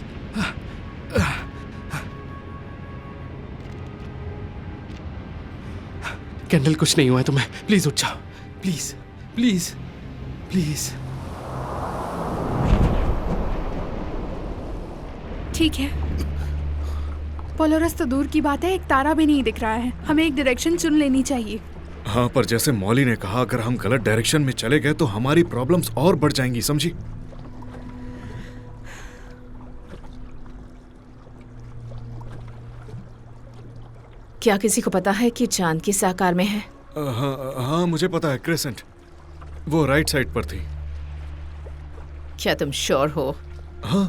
कैंडल, कुछ नहीं हुआ है तुम्हें। प्लीज उठ जाओ, प्लीज प्लीज प्लीज। ठीक है। पोलोरस तो दूर की बात है, एक तारा भी नहीं दिख रहा है। हमें एक डायरेक्शन चुन लेनी चाहिए। हाँ, पर जैसे मौली ने कहा, अगर हम गलत डायरेक्शन में चले गए तो हमारी प्रॉब्लम्स और बढ़ जाएंगी, समझी? क्या किसी को पता है कि चांद किस आकार में है? हाँ, मुझे पता है, क्रेसेंट। वो राइट साइड पर थी। क्या तुम श्योर हो? हाँ,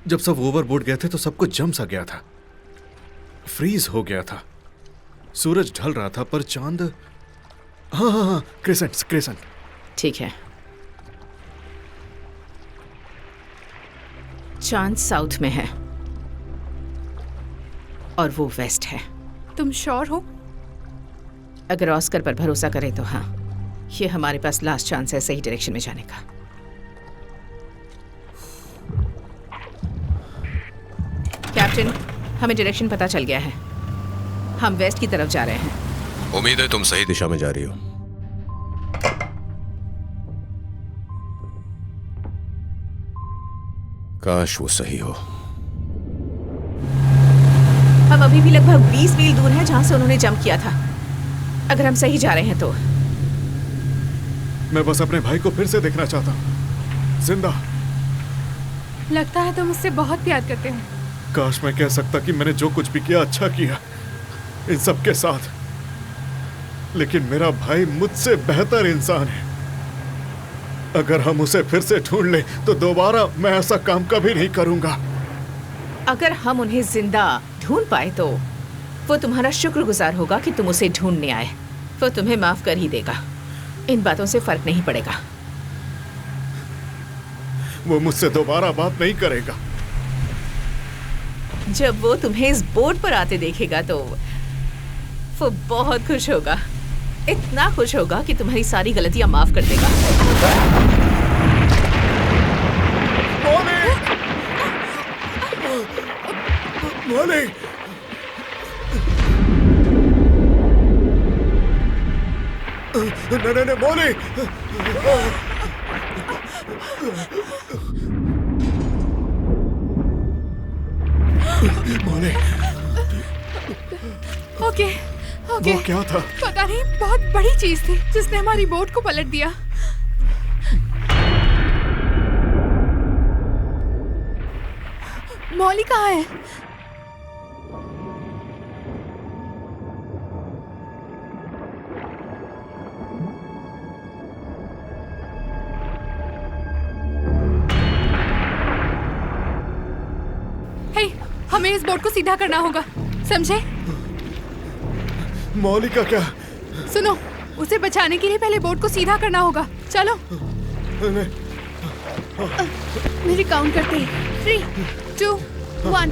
जब सब ओवरबोर्ड गए थे तो सब कुछ जम सा गया था, फ्रीज हो गया था। सूरज ढल रहा था पर चांद। हाँ हाँ हाँ, क्रेसेंट क्रेसेंट। ठीक है, चांद साउथ में है और वो वेस्ट है। तुम श्योर हो? अगर ऑस्कर पर भरोसा करें तो हाँ, ये हमारे पास लास्ट चांस है सही डायरेक्शन में जाने का। कैप्टन, हमें डायरेक्शन पता चल गया है। हम वेस्ट की तरफ जा रहे हैं। उम्मीद है तुम सही दिशा में जा रही हो। काश वो सही हो। हम अभी भी लगभग 20 मील दूर हैं जहां से उन्होंने जंप किया था। अगर हम सही जा रहे हैं तो। मैं बस अपने भाई को फिर से देखना चाहता हूँ, जिंदा। लगता है तुम उससे बहुत प्यार करते हो। काश मैं कह सकता कि मैंने जो कुछ भी किया अच्छा किया इन सब के साथ, लेकिन मेरा भाई मुझसे बेहतर इंसान है। अगर हम उसे फिर से ढूंढ लें तो दोबारा मैं ऐसा काम कभी नहीं करूंगा। अगर हम उन्हें जिंदा ढूंढ पाए तो वो तुम्हारा शुक्रगुजार होगा कि तुम उसे ढूंढने आए। वो तुम्हें माफ कर ही देगा, इन बातों से फर्क नहीं पड़ेगा। वो मुझसे दोबारा बात नहीं करेगा। जब वो तुम्हें इस बोट पर आते देखेगा तो वो बहुत खुश होगा, इतना खुश होगा कि तुम्हारी सारी गलतियां माफ कर देगा। मौली! नहीं, मौली! मौली! Okay, okay. वो क्या था? पता नहीं, बहुत बड़ी चीज थी जिसने हमारी बोट को पलट दिया। मौली कहाँ है? हे, हमें इस बोट को सीधा करना होगा, समझे? मौली का क्या? सुनो, उसे बचाने के लिए पहले बोट को सीधा करना होगा। चलो। मेरी काउंट करते ही 3, 2, 1।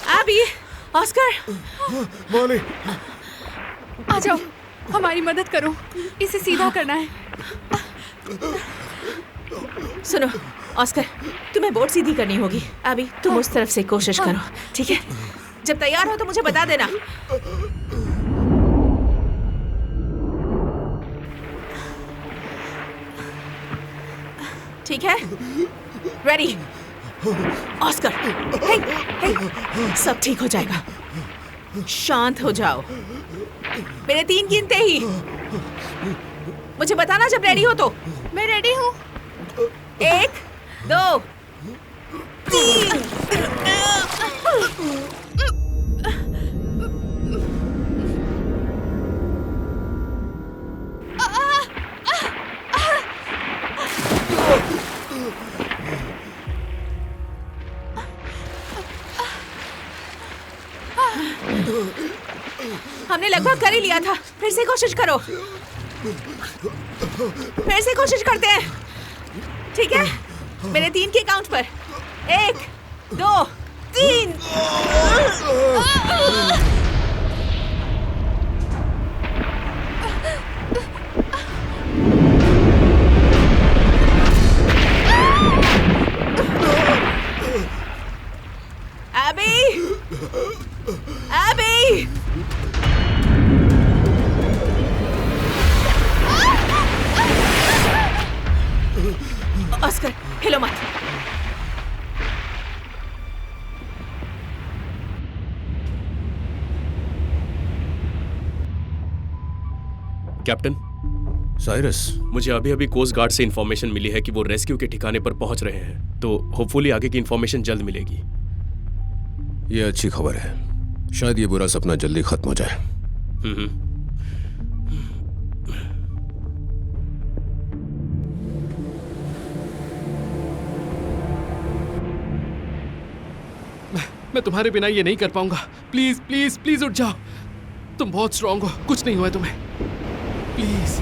अभी ऑस्कर, मौली! आ जाओ, हमारी मदद करो, इसे सीधा करना है। सुनो ऑस्कर, तुम्हें बोट सीधी करनी होगी। अभी तुम उस तरफ से कोशिश करो, ठीक है? जब तैयार हो तो मुझे बता देना। ठीक है? रेडी? ऑस्कर, हे, हे, सब ठीक हो जाएगा। शांत हो जाओ। मेरे 3 गिनते ही मुझे बताना जब रेडी हो तो। मैं रेडी हूँ। 1, 2, 3। हमने लगभग कर ही लिया था। फिर से कोशिश करो। फिर से कोशिश करते हैं, ठीक है? मेरे 3 के काउंट पर। 1, 2, 3। अभी ऑस्कर, हिलो मत। कैप्टन, साइरस, मुझे अभी अभी कोस्ट गार्ड से इंफॉर्मेशन मिली है कि वो रेस्क्यू के ठिकाने पर पहुंच रहे हैं, तो होपफुली आगे की इंफॉर्मेशन जल्द मिलेगी। ये अच्छी खबर है। शायद ये बुरा सपना जल्दी खत्म हो जाए। मैं तुम्हारे बिना ये नहीं कर पाऊंगा। प्लीज प्लीज प्लीज उठ जाओ। तुम बहुत स्ट्रांग हो, कुछ नहीं हुआ है तुम्हें। प्लीज।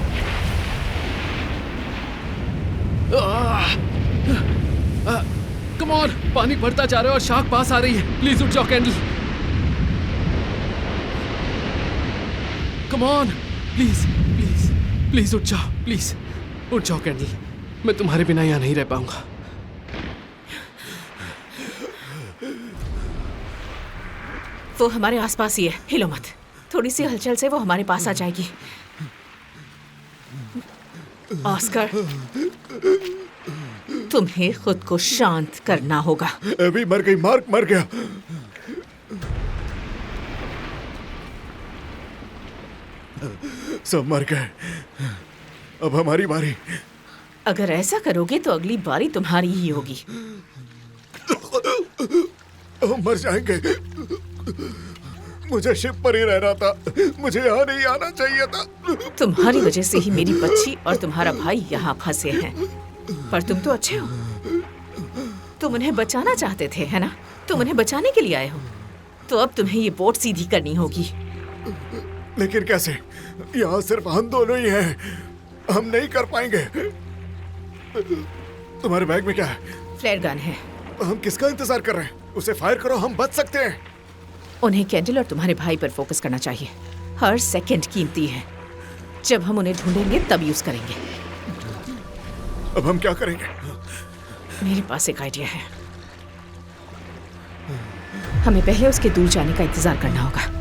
कम ऑन, पानी बढ़ता जा रहा है और शार्क पास आ रही है। प्लीज उठ जाओ candle. Come on, please please please उठ जाओ। प्लीज उठ जाओ कैंडल। मैं तुम्हारे बिना यहाँ नहीं रह पाऊंगा। वो हमारे आसपास ही है, हिलो मत। थोड़ी सी हलचल से वो हमारे पास आ जाएगी। ऑस्कर, तुम्हें खुद को शांत करना होगा। अभी मर गई, मार्क मर गया। सब मर गए, अब हमारी बारी। अगर ऐसा करोगे तो अगली बारी तुम्हारी ही होगी। हम मर जाएंगे। मुझे शिप पर ही रहना था, मुझे यहाँ नहीं आना चाहिए था। तुम्हारी वजह से ही मेरी बच्ची और तुम्हारा भाई यहाँ फंसे हैं। पर तुम तो अच्छे हो। तुम उन्हें बचाना चाहते थे, है ना? तुम उन्हें बचाने के लिए आए हो। तो अब तुम्हें ये बोट सीधी करनी होगी। लेकिन कैसे? यहाँ सिर्फ हम दोनों ही हैं, हम नहीं कर पाएंगे। तुम्हारे बैग में क्या है? फ्लेयर गन है। हम किसका इंतजार कर रहे हैं? उसे फायर करो, हम बच सकते हैं। उन्हें कैंडल और तुम्हारे भाई पर फोकस करना चाहिए। हर सेकंड कीमती है। जब हम उन्हें ढूंढेंगे तब यूज करेंगे। अब हम क्या करेंगे? मेरे पास एक आइडिया है। हमें पहले उसके दूर जाने का इंतजार करना होगा।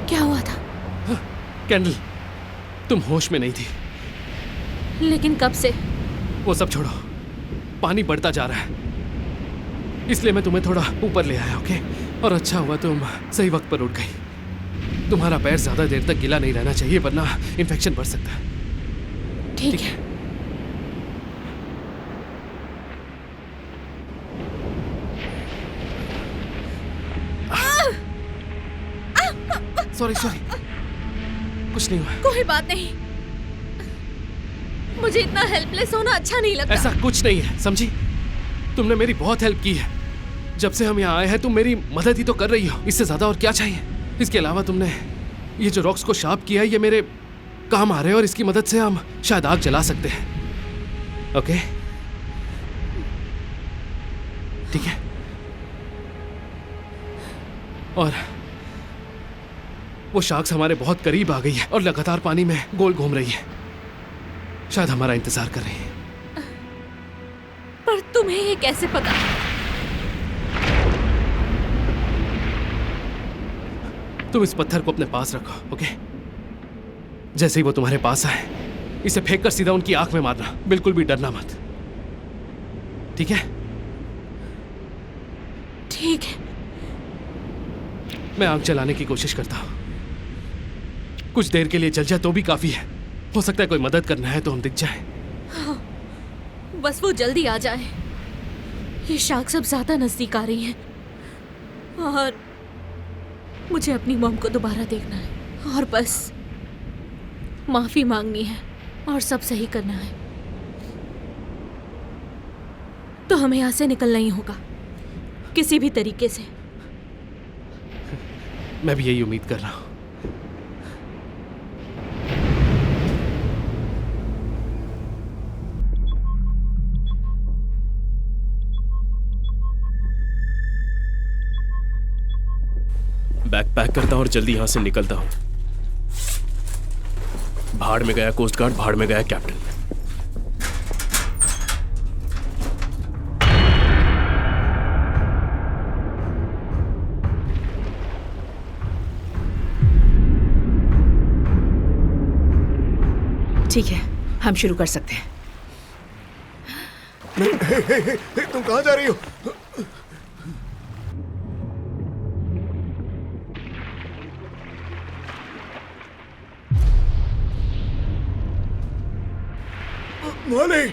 क्या हुआ था? कैंडल, तुम होश में नहीं थी। लेकिन कब से? वो सब छोड़ो, पानी बढ़ता जा रहा है, इसलिए मैं तुम्हें थोड़ा ऊपर ले आया। ओके? और अच्छा हुआ तुम सही वक्त पर उठ गई। तुम्हारा पैर ज्यादा देर तक गीला नहीं रहना चाहिए, वरना इन्फेक्शन बढ़ सकता है। ठीक है। सॉरी सॉरी, कुछ नहीं हुआ। कोई बात नहीं। मुझे इतना हेल्पलेस होना अच्छा नहीं लगता। ऐसा कुछ नहीं है, समझी? तुमने मेरी बहुत हेल्प की है। जब से हम यहाँ आए हैं तुम मेरी मदद ही तो कर रही हो। इससे ज्यादा और क्या चाहिए? इसके अलावा तुमने ये जो रॉक्स को शार्प किया है, ये मेरे काम आ रहे हैं और इसकी मदद से हम शायद आग जला सकते हैं। ओके? ठीक है? और वो शार्क्स हमारे बहुत करीब आ गई है और लगातार पानी में गोल घूम रही है। शायद हमारा इंतजार कर रही है। पर तुम्हें ये कैसे पता? तुम इस पत्थर को अपने पास रखो, ओके? जैसे ही वो तुम्हारे पास आए, इसे फेंककर सीधा उनकी आंख में मारना। बिल्कुल भी डरना मत, ठीक है? ठीक है। मैं आग जलाने की कोशिश करता हूं। कुछ देर के लिए जल जाए तो भी काफी है। हो सकता है कोई मदद करना है तो हम दिख जाए। हाँ, बस वो जल्दी आ जाए। ये शार्क सब ज्यादा नजदीक आ रही हैं और मुझे अपनी मॉम को दोबारा देखना है और बस माफी मांगनी है और सब सही करना है। तो हमें यहाँ से निकलना ही होगा किसी भी तरीके से। मैं भी यही उम्मीद कर रहा हूं। बैग पैक करता हूं और जल्दी यहां से निकलता हूं। भाड़ में गया कोस्ट गार्ड, भाड़ में गया कैप्टन। ठीक है, हम शुरू कर सकते हैं। तुम कहाँ जा रही हो? मॉली!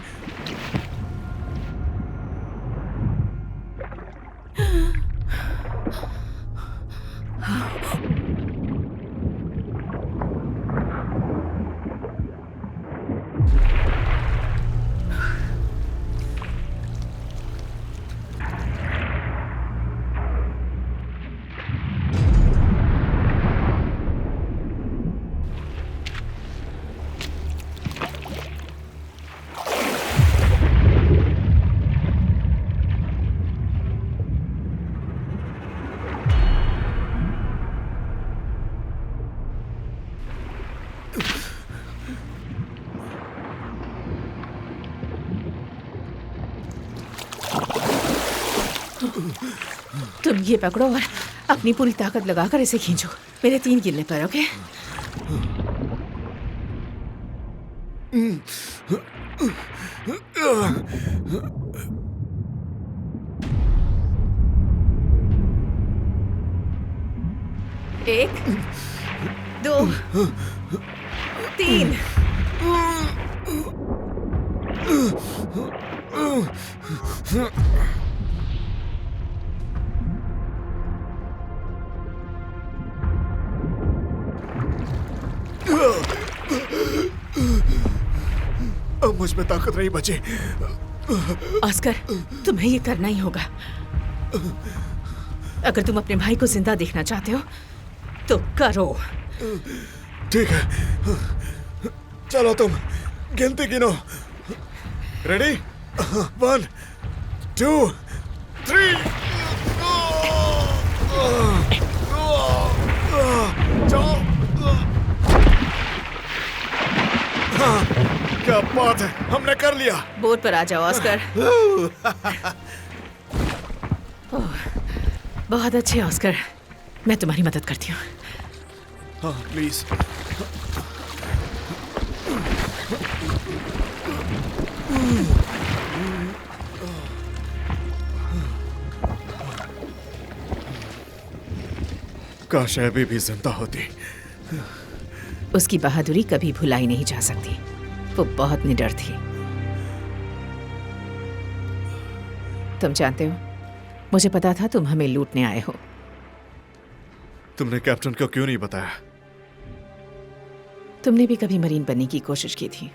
तुम ये पकड़ो और अपनी पूरी ताकत लगाकर इसे खींचो। मेरे 3 गिल्ले पर, ओके? एक, 2, 3। अब मुझ में ताकत नहीं बची। ऑस्कर, तुम्हें ये करना ही होगा। अगर तुम अपने भाई को जिंदा देखना चाहते हो तो करो। ठीक है, चलो तुम गिनती गिनो। रेडी? 1, 2, 3। जाओ। क्या बात है, हमने कर लिया। बोर्ड पर आ जाओ ऑस्कर। बहुत अच्छे ऑस्कर, मैं तुम्हारी मदद करती हूँ। हाँ प्लीज। काश एबी भी जिंदा होती। उसकी बहादुरी कभी भुलाई नहीं जा सकती। वो बहुत निडर थी। तुम जानते हो, मुझे पता था तुम हमें लूटने आए हो। तुमने कैप्टन को क्यों नहीं बताया? तुमने भी कभी मरीन बनने की कोशिश की थी,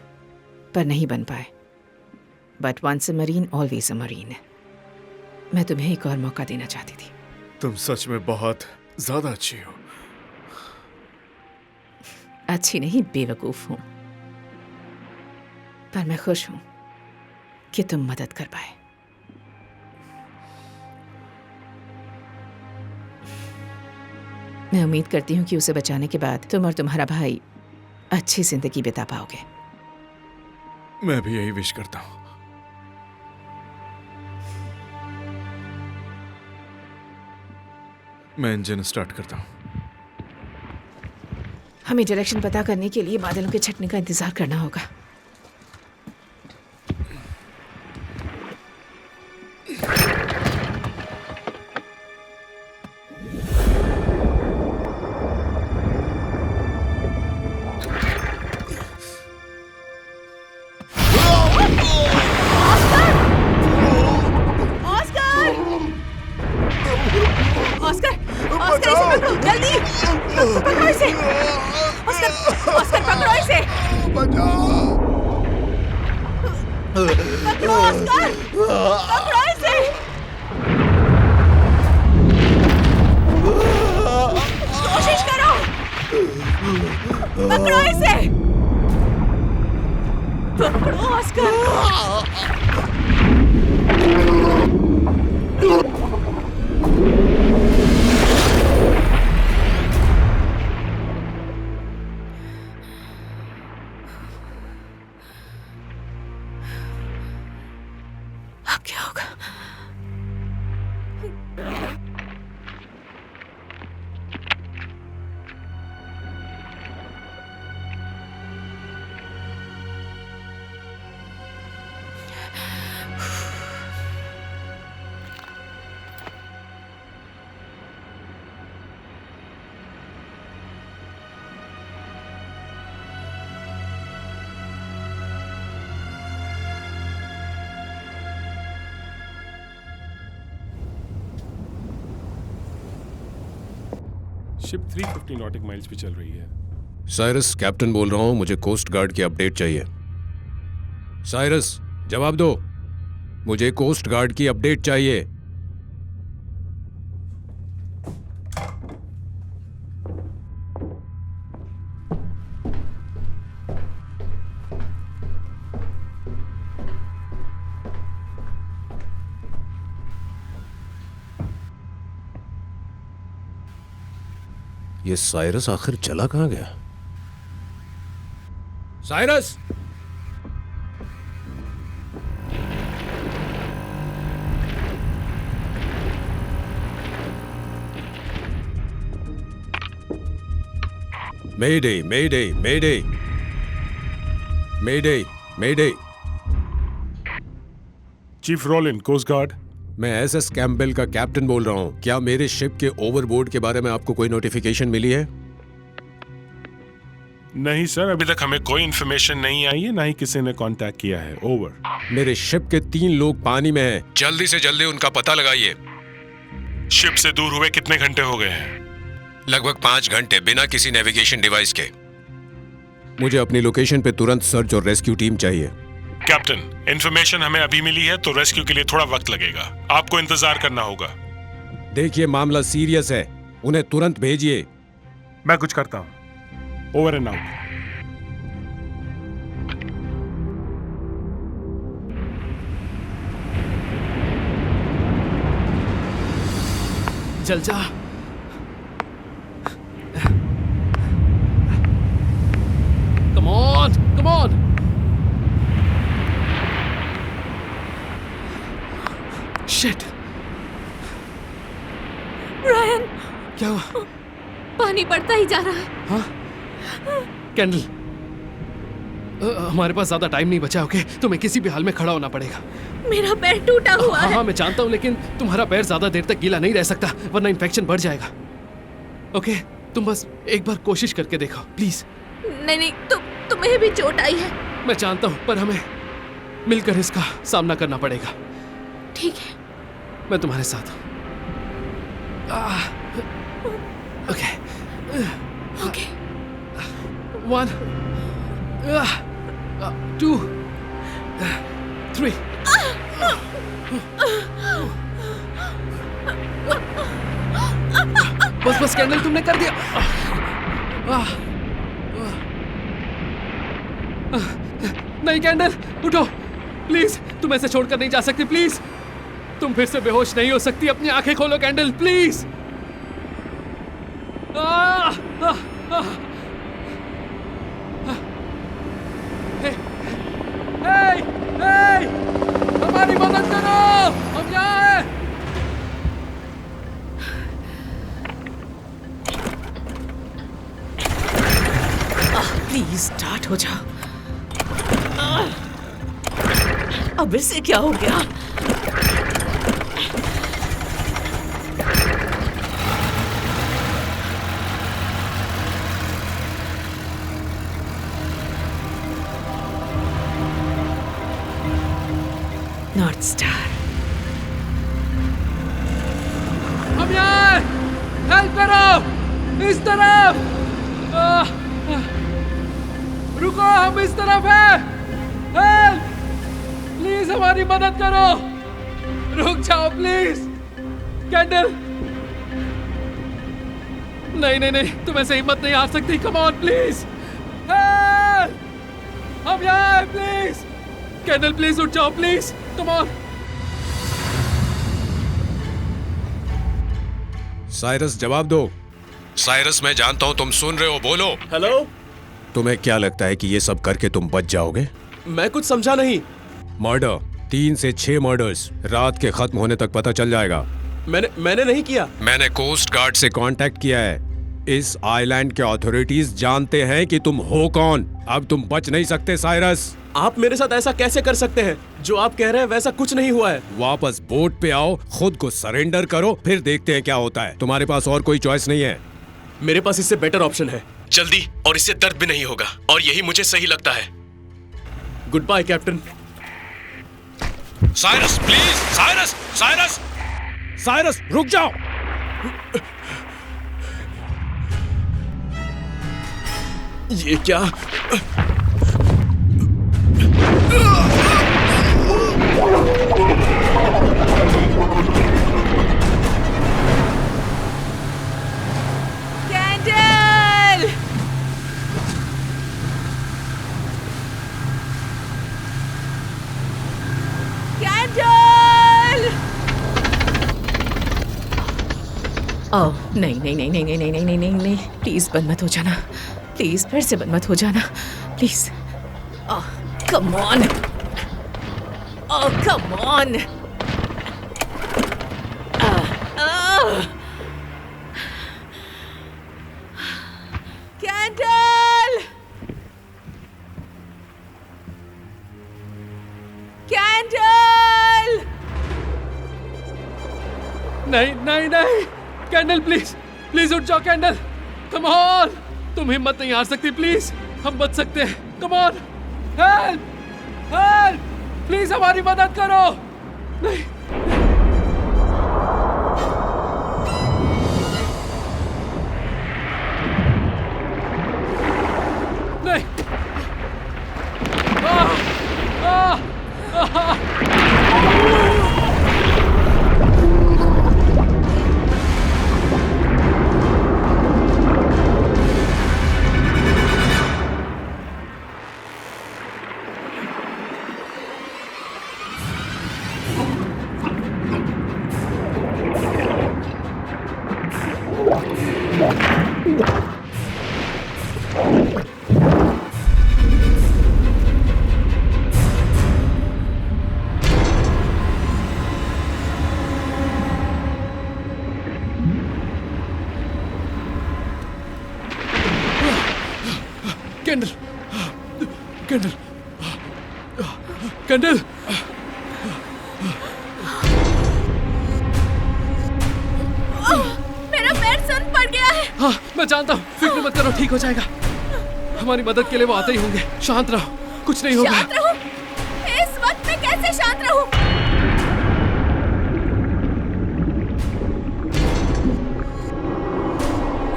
पर नहीं बन पाए। But once a marine always a marine. मैं तुम्हें एक और मौका देना चाहती थी। तुम सच में बहुत ज्यादा अच्छी हो। अच्छी नहीं, बेवकूफ हूं। पर मैं खुश हूं कि तुम मदद कर पाए। मैं उम्मीद करती हूं कि उसे बचाने के बाद तुम और तुम्हारा भाई अच्छी जिंदगी बिता पाओगे। मैं भी यही विश करता हूं। मैं इंजन स्टार्ट करता हूं। हमें डायरेक्शन पता करने के लिए बादलों के छटने का इंतजार करना होगा। शिप 350 नॉटिक माइल्स पे चल रही है। साइरस कैप्टन बोल रहा हूं, मुझे कोस्ट गार्ड की अपडेट चाहिए। साइरस जवाब दो, मुझे कोस्ट गार्ड की अपडेट चाहिए। ये साइरस आखिर चला कहां गया? Cyrus! Mayday mayday mayday mayday mayday. Chief Rollin, coast guard. मैं एसएस कैम्पबेल का कैप्टन बोल रहा हूं। क्या मेरे शिप के ओवरबोर्ड के बारे में आपको कोई नोटिफिकेशन मिली है? नहीं सर, अभी तक हमें कोई इन्फॉर्मेशन नहीं आई है, ना ही किसी ने कांटेक्ट किया है। ओवर। मेरे शिप के 3 लोग पानी में हैं। जल्दी से जल्दी उनका पता लगाइए। शिप से दूर हुए कितने घंटे हो गए हैं? लगभग 5 घंटे बिना किसी नेविगेशन डिवाइस के। मुझे अपनी लोकेशन पे तुरंत सर्च और रेस्क्यू टीम चाहिए। कैप्टन, इन्फॉर्मेशन हमें अभी मिली है तो रेस्क्यू के लिए थोड़ा वक्त लगेगा। आपको इंतजार करना होगा। देखिए मामला सीरियस है, उन्हें तुरंत भेजिए। मैं कुछ करता हूं। Over and out. चल जा। Come on, come on. Shit. Ryan, क्या हुआ? पानी बढ़ता ही जा रहा है। हाँ? कैंडल, हमारे पास ज्यादा टाइम नहीं बचा। ओके, तुम्हें किसी भी हाल में खड़ा होना पड़ेगा। मेरा पैर टूटा हुआ हाँ है। हाँ मैं जानता हूँ, लेकिन तुम्हारा पैर ज्यादा देर तक गीला नहीं रह सकता, वरना इन्फेक्शन बढ़ जाएगा। ओके, तुम बस एक बार कोशिश करके देखो प्लीज। नहीं, तुम्हें भी चोट आई है। मैं जानता हूँ, पर हमें मिलकर इसका सामना करना पड़ेगा। ठीक है, मैं तुम्हारे साथ हूँ। Okay okay. 1 2 3। बस बस कैंडल, तुमने कर दिया। नहीं कैंडल, उठो प्लीज। तुम ऐसे छोड़कर नहीं जा सकती, प्लीज। तुम फिर से बेहोश नहीं हो सकती। अपनी आंखें खोलो कैंडल, प्लीज। हमारी मदद करो, हम यहाँ हैं। प्लीज स्टार्ट हो जाओ। अब इससे क्या हो गया? नॉर्थ स्टार, हम यहाँ हैं। हेल्प करो, इस तरफ। रुको, हम इस तरफ हैं। हेल्प, प्लीज हमारी मदद करो। रुक जाओ प्लीज। कैंडल, नहीं नहीं नहीं, तुम ऐसे हिम्मत नहीं हार सकती। कम ऑन प्लीज। हेल्प, हम यहाँ हैं प्लीज। कैंडल प्लीज उठ जाओ प्लीज, कम ऑन। साइरस जवाब दो। साइरस मैं जानता हूं तुम सुन रहे हो, बोलो। हेलो। तुम्हें क्या लगता है कि ये सब करके तुम बच जाओगे? मैं कुछ समझा नहीं। मर्डर, 3 से 6 मर्डर्स रात के खत्म होने तक पता चल जाएगा। मैंने नहीं किया। मैंने कोस्ट गार्ड से कांटेक्ट किया है। इस आइलैंड के अथॉरिटीज जानते हैं कि तुम हो कौन। अब तुम बच नहीं सकते साइरस। आप मेरे साथ ऐसा कैसे कर सकते हैं? जो आप कह रहे हैं वैसा कुछ नहीं हुआ है। वापस बोट पे आओ, खुद को सरेंडर करो, फिर देखते हैं क्या होता है। तुम्हारे पास और कोई चॉइस नहीं है। मेरे पास इससे बेटर ऑप्शन है। जल्दी, और इससे दर्द भी नहीं होगा, और यही मुझे सही लगता है। Goodbye captain. Cyrus please, Cyrus, Cyrus, Cyrus रुक जाओ। ये क्या? कैंडल! कैंडल! ओह नहीं नहीं नहीं नहीं नहीं नहीं नहीं नहीं नहीं नहीं, प्लीज बंद मत हो जाना, प्लीज फिर से बंद मत हो जाना, please. Oh come on, oh come on. Candle! Candle! नहीं नहीं नहीं, कैंडल प्लीज, प्लीज उठ जाओ कैंडल, कम ऑन, तुम हिम्मत नहीं हार सकती, प्लीज हम बच सकते हैं, come on, help help, please हमारी मदद करो। नहीं नहीं, कैंडल कैंडल कैंडल, मेरा पैर सन पड़ गया है। हाँ मैं जानता हूँ, फिक्र मत करो, ठीक हो जाएगा, हमारी मदद के लिए वो आते ही होंगे, शांत रहो, कुछ नहीं होगा। शांत रहूं? इस वक्त मैं कैसे शांत रहूं?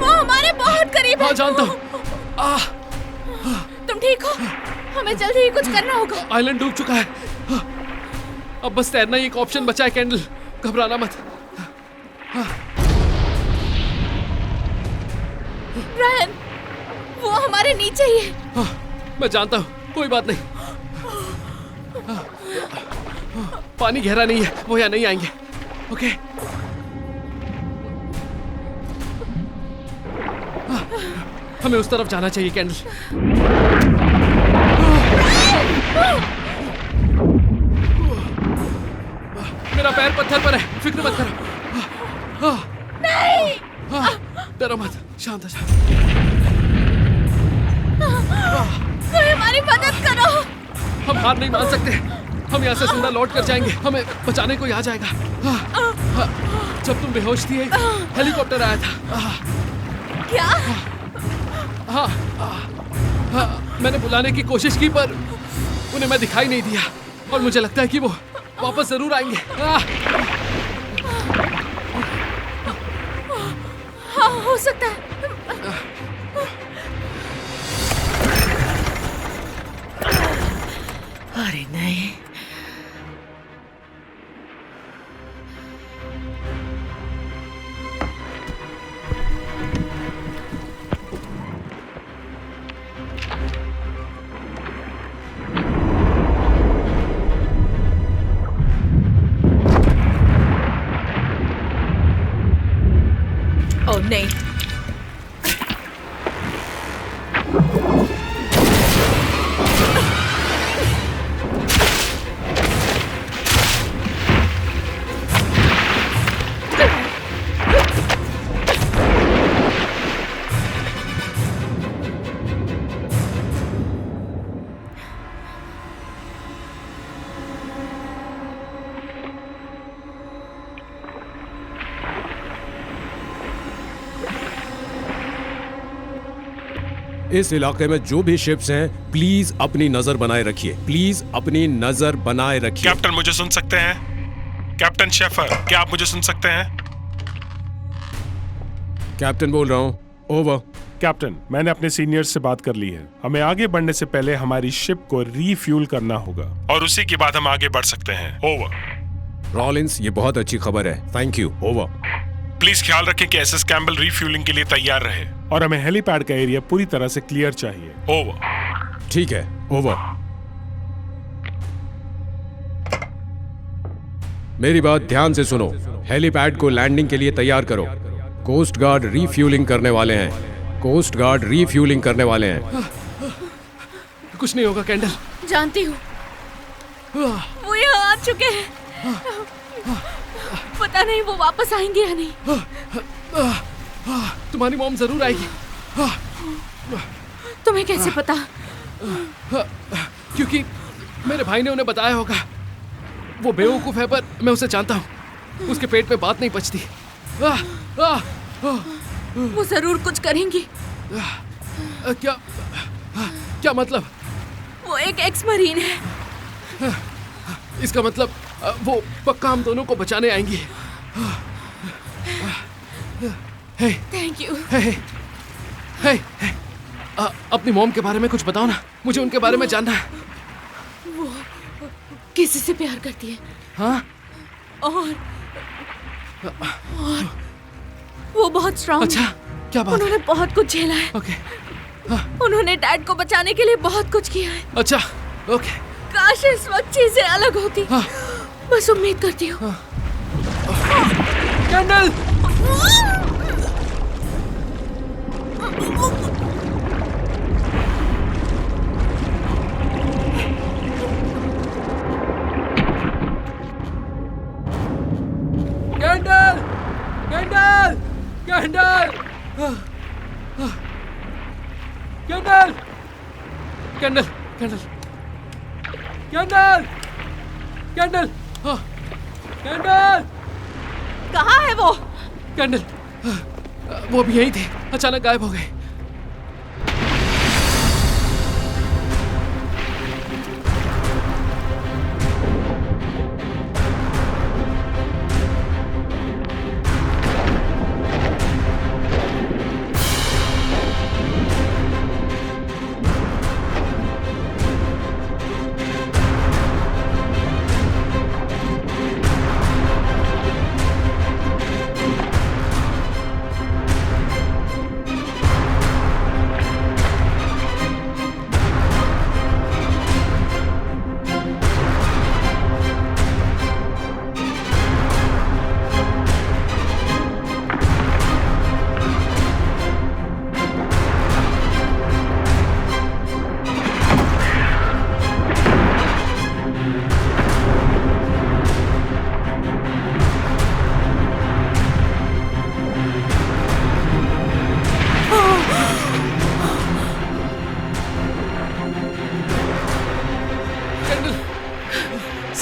वो हमारे बहुत करीब है। हाँ जानता हूँ। तुम ठीक हो? हमें जल्दी ही कुछ करना होगा। आइलैंड डूब चुका है, अब बस तैरना ही एक ऑप्शन बचा है कैंडल, घबराना मत। ब्रायन, वो हमारे नीचे ही है। हाँ, मैं जानता हूँ, कोई बात नहीं, पानी गहरा नहीं है, वो यहाँ नहीं आएंगे, ओके? हमें उस तरफ जाना चाहिए कैंडल। मेरा पैर पत्थर पर है, फिक्र मत करो। नहीं! डरो मत, शांत हो। कोई हमारी मदद करो। हम हार नहीं मान सकते, हम यहाँ से जिंदा लौट कर जाएंगे, हमें बचाने कोई आ जाएगा। जब तुम बेहोश थी हेलीकॉप्टर आया था। क्या? हाँ, मैंने बुलाने की कोशिश की पर उन्हें मैं दिखाई नहीं दिया और मुझे लगता है कि वो वापस जरूर आएंगे। हाँ हो सकता है। अरे नहीं, ओह नहीं, इस इलाके में जो भी शिप्स हैं प्लीज अपनी नजर बनाए रखिए, प्लीज अपनी नजर बनाए रखिए। कैप्टन मुझे सुन सकते हैं? कैप्टन शेफर, क्या आप मुझे सुन सकते हैं? कैप्टन बोल रहा हूँ, ओवर। कैप्टन, मैंने अपने सीनियर्स से बात कर ली है। हमें आगे बढ़ने से पहले हमारी शिप को रीफ्यूल करना होगा और उसी के बाद हम आगे बढ़ सकते हैं। ओवर। रॉलिंस, ये बहुत अच्छी खबर है। Thank you. ओवर। प्लीज ख्याल रखें कि एसएस कैम्बल रीफ्यूलिंग के लिए तैयार रहे और हमें हेलीपैड का एरिया पूरी तरह से क्लियर चाहिए। ओवर। ठीक है। ओवर। मेरी बात ध्यान से सुनो। हेलीपैड को लैंडिंग के लिए तैयार करो। कोस्ट गार्ड रीफ्यूलिंग करने वाले हैं। कोस्ट गार्ड रीफ्यूलिंग करने वाले हैं। कुछ नहीं होगा कैंडल। जानती हूँ वो यहाँ आ चुके हैं। पता नहीं वो वापस आएंगे या नहीं। तुम्हारी मॉम जरूर आएगी। तुम्हें कैसे पता? क्योंकि मेरे भाई ने उन्हें बताया होगा। वो बेवकूफ है पर मैं उसे जानता हूँ। उसके पेट में बात नहीं पचती। वो जरूर कुछ करेंगी। क्या क्या मतलब? वो एक एक्स मरीन है। इसका मतलब वो पक्का हम दोनों को बचाने आएंगी। Thank you. अपनी मॉम के बारे में कुछ बताओ ना, मुझे उनके बारे में जानना है। वो किसी से प्यार करती है। हाँ? और वो बहुत स्ट्रांग। अच्छा, क्या बात? उन्होंने बहुत कुछ झेला है। ओके। उन्होंने डैड को बचाने के लिए बहुत कुछ किया है। अच्छा, ओके। काश इस वक्त चीजें अलग होती। हाँ। बस उम्मीद करती हूँ। Candle! Candle! Candle! Candle! Candle! Candle! Candle! Candle! Candle! Candle! कहाँ है वो? कैंडल! वो भी यही थे, अचानक गायब हो गए।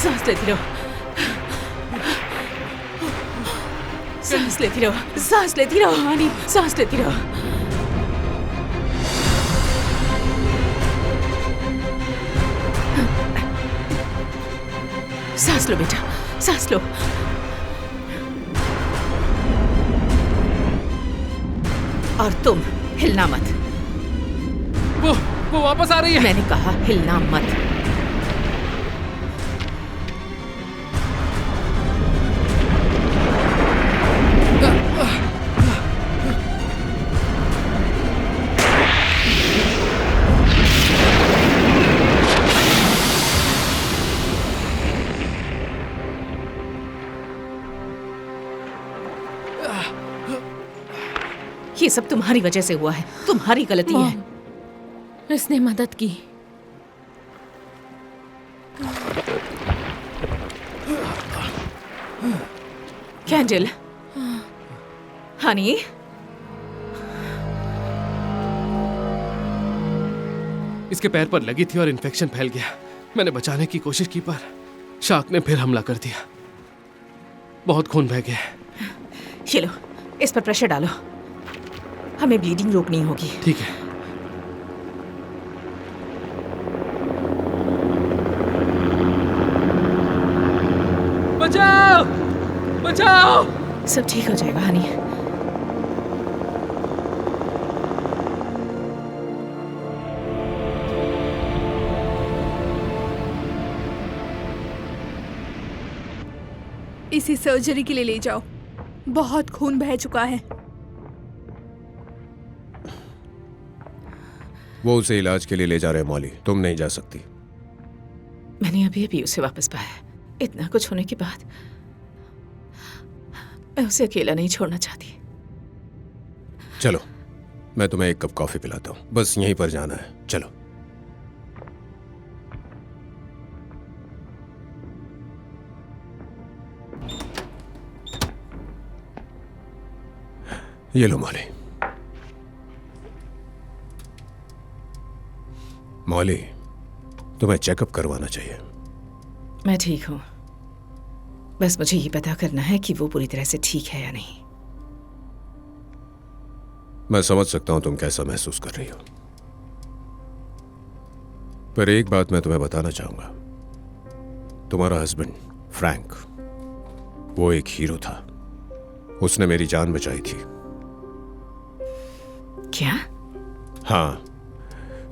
सांस लेती रहो। सांस लेती रहो। सांस लेती रहो हनी। सांस लेती रहो। सांस लो बेटा, सांस लो। और तुम हिलना मत। वो वापस आ रही है। मैंने कहा हिलना मत। ये सब तुम्हारी वजह से हुआ है। तुम्हारी गलती है। इसने मदद की। कैंडल, हनी, इसके पैर पर लगी थी और इन्फेक्शन फैल गया। मैंने बचाने की कोशिश की पर शार्क ने फिर हमला कर दिया। बहुत खून बह गया। ये लो, इस पर प्रेशर डालो। हमें ब्लीडिंग रोकनी होगी। ठीक है। बचाओ! बचाओ! सब ठीक हो जाएगा हनी। इसे सर्जरी के लिए ले जाओ, बहुत खून बह चुका है। वो उसे इलाज के लिए ले जा रहे हैं मौली, तुम नहीं जा सकती। मैंने अभी अभी उसे वापस पाया। इतना कुछ होने के बाद मैं उसे अकेला नहीं छोड़ना चाहती। चलो, मैं तुम्हें एक कप कॉफी पिलाता हूँ, बस यहीं पर जाना है। चलो। ये लो मौली। मौली, तुम्हें चेकअप करवाना चाहिए। मैं ठीक हूँ, बस मुझे ये पता करना है कि वो पूरी तरह से ठीक है या नहीं। मैं समझ सकता हूं तुम कैसा महसूस कर रही हो, पर एक बात मैं तुम्हें बताना चाहूंगा। तुम्हारा हस्बैंड फ्रैंक, वो एक हीरो था। उसने मेरी जान बचाई थी। क्या? हाँ,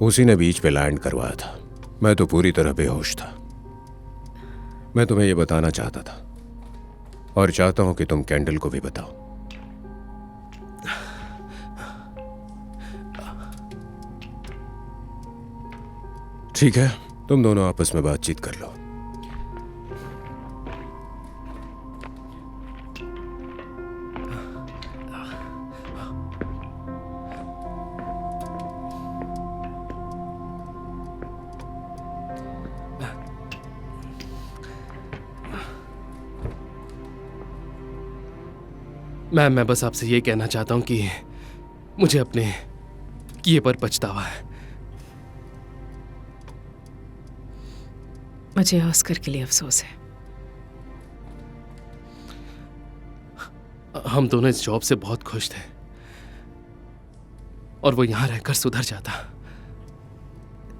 उसी ने बीच पे लैंड करवाया था। मैं तो पूरी तरह बेहोश था। मैं तुम्हें यह बताना चाहता था और चाहता हूं कि तुम कैंडल को भी बताओ। ठीक है, तुम दोनों आपस में बातचीत कर लो। मैम, मैं बस आपसे ये कहना चाहता हूं कि मुझे अपने किए पर पछतावा है। मुझे ऑस्कर के लिए अफसोस है। हम दोनों इस जॉब से बहुत खुश थे और वो यहां रहकर सुधर जाता।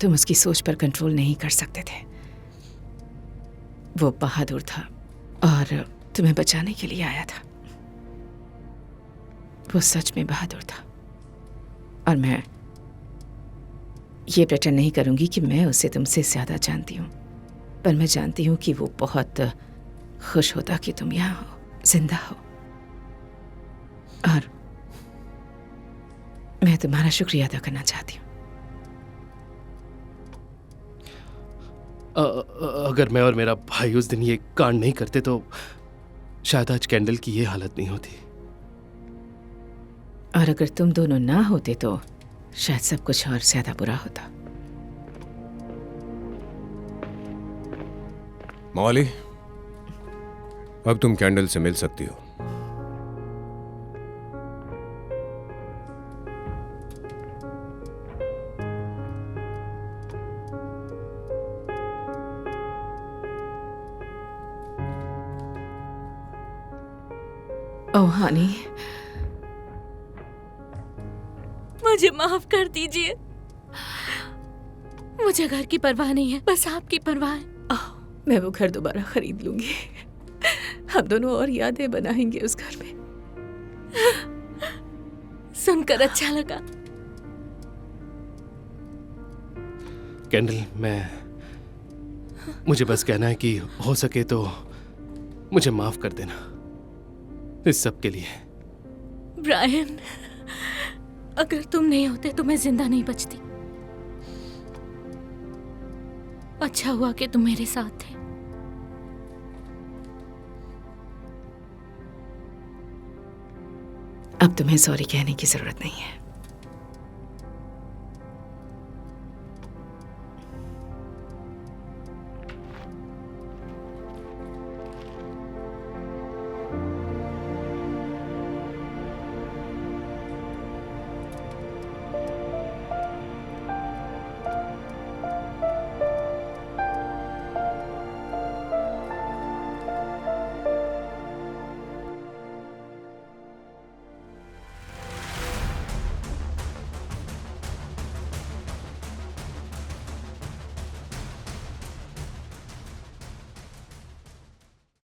तुम उसकी सोच पर कंट्रोल नहीं कर सकते थे। वो बहादुर था और तुम्हें बचाने के लिए आया था। वो सच में बहादुर था और मैं ये प्रेटेंड नहीं करूंगी कि मैं उसे तुमसे ज्यादा जानती हूं, पर मैं जानती हूं कि वो बहुत खुश होता कि तुम यहां हो, जिंदा हो। और मैं तुम्हारा शुक्रिया अदा करना चाहती हूँ। अगर मैं और मेरा भाई उस दिन ये कांड नहीं करते तो शायद आज कैंडल की ये हालत नहीं होती। और अगर तुम दोनों ना होते तो शायद सब कुछ और ज्यादा बुरा होता। मौली, अब तुम कैंडल से मिल सकती हो। ओह हनी, मुझे माफ कर दीजिए। मुझे घर की परवाह नहीं है, बस आपकी परवाह है। मैं वो घर दोबारा खरीद लूंगी। हम दोनों और यादें बनाएंगे उस घर में। सुनकर अच्छा लगा। कैंडल, मुझे बस कहना है कि हो सके तो मुझे माफ कर देना इस सब के लिए। ब्रायन, अगर तुम नहीं होते तो मैं जिंदा नहीं बचती। अच्छा हुआ कि तुम मेरे साथ थे। अब तुम्हें सॉरी कहने की जरूरत नहीं है।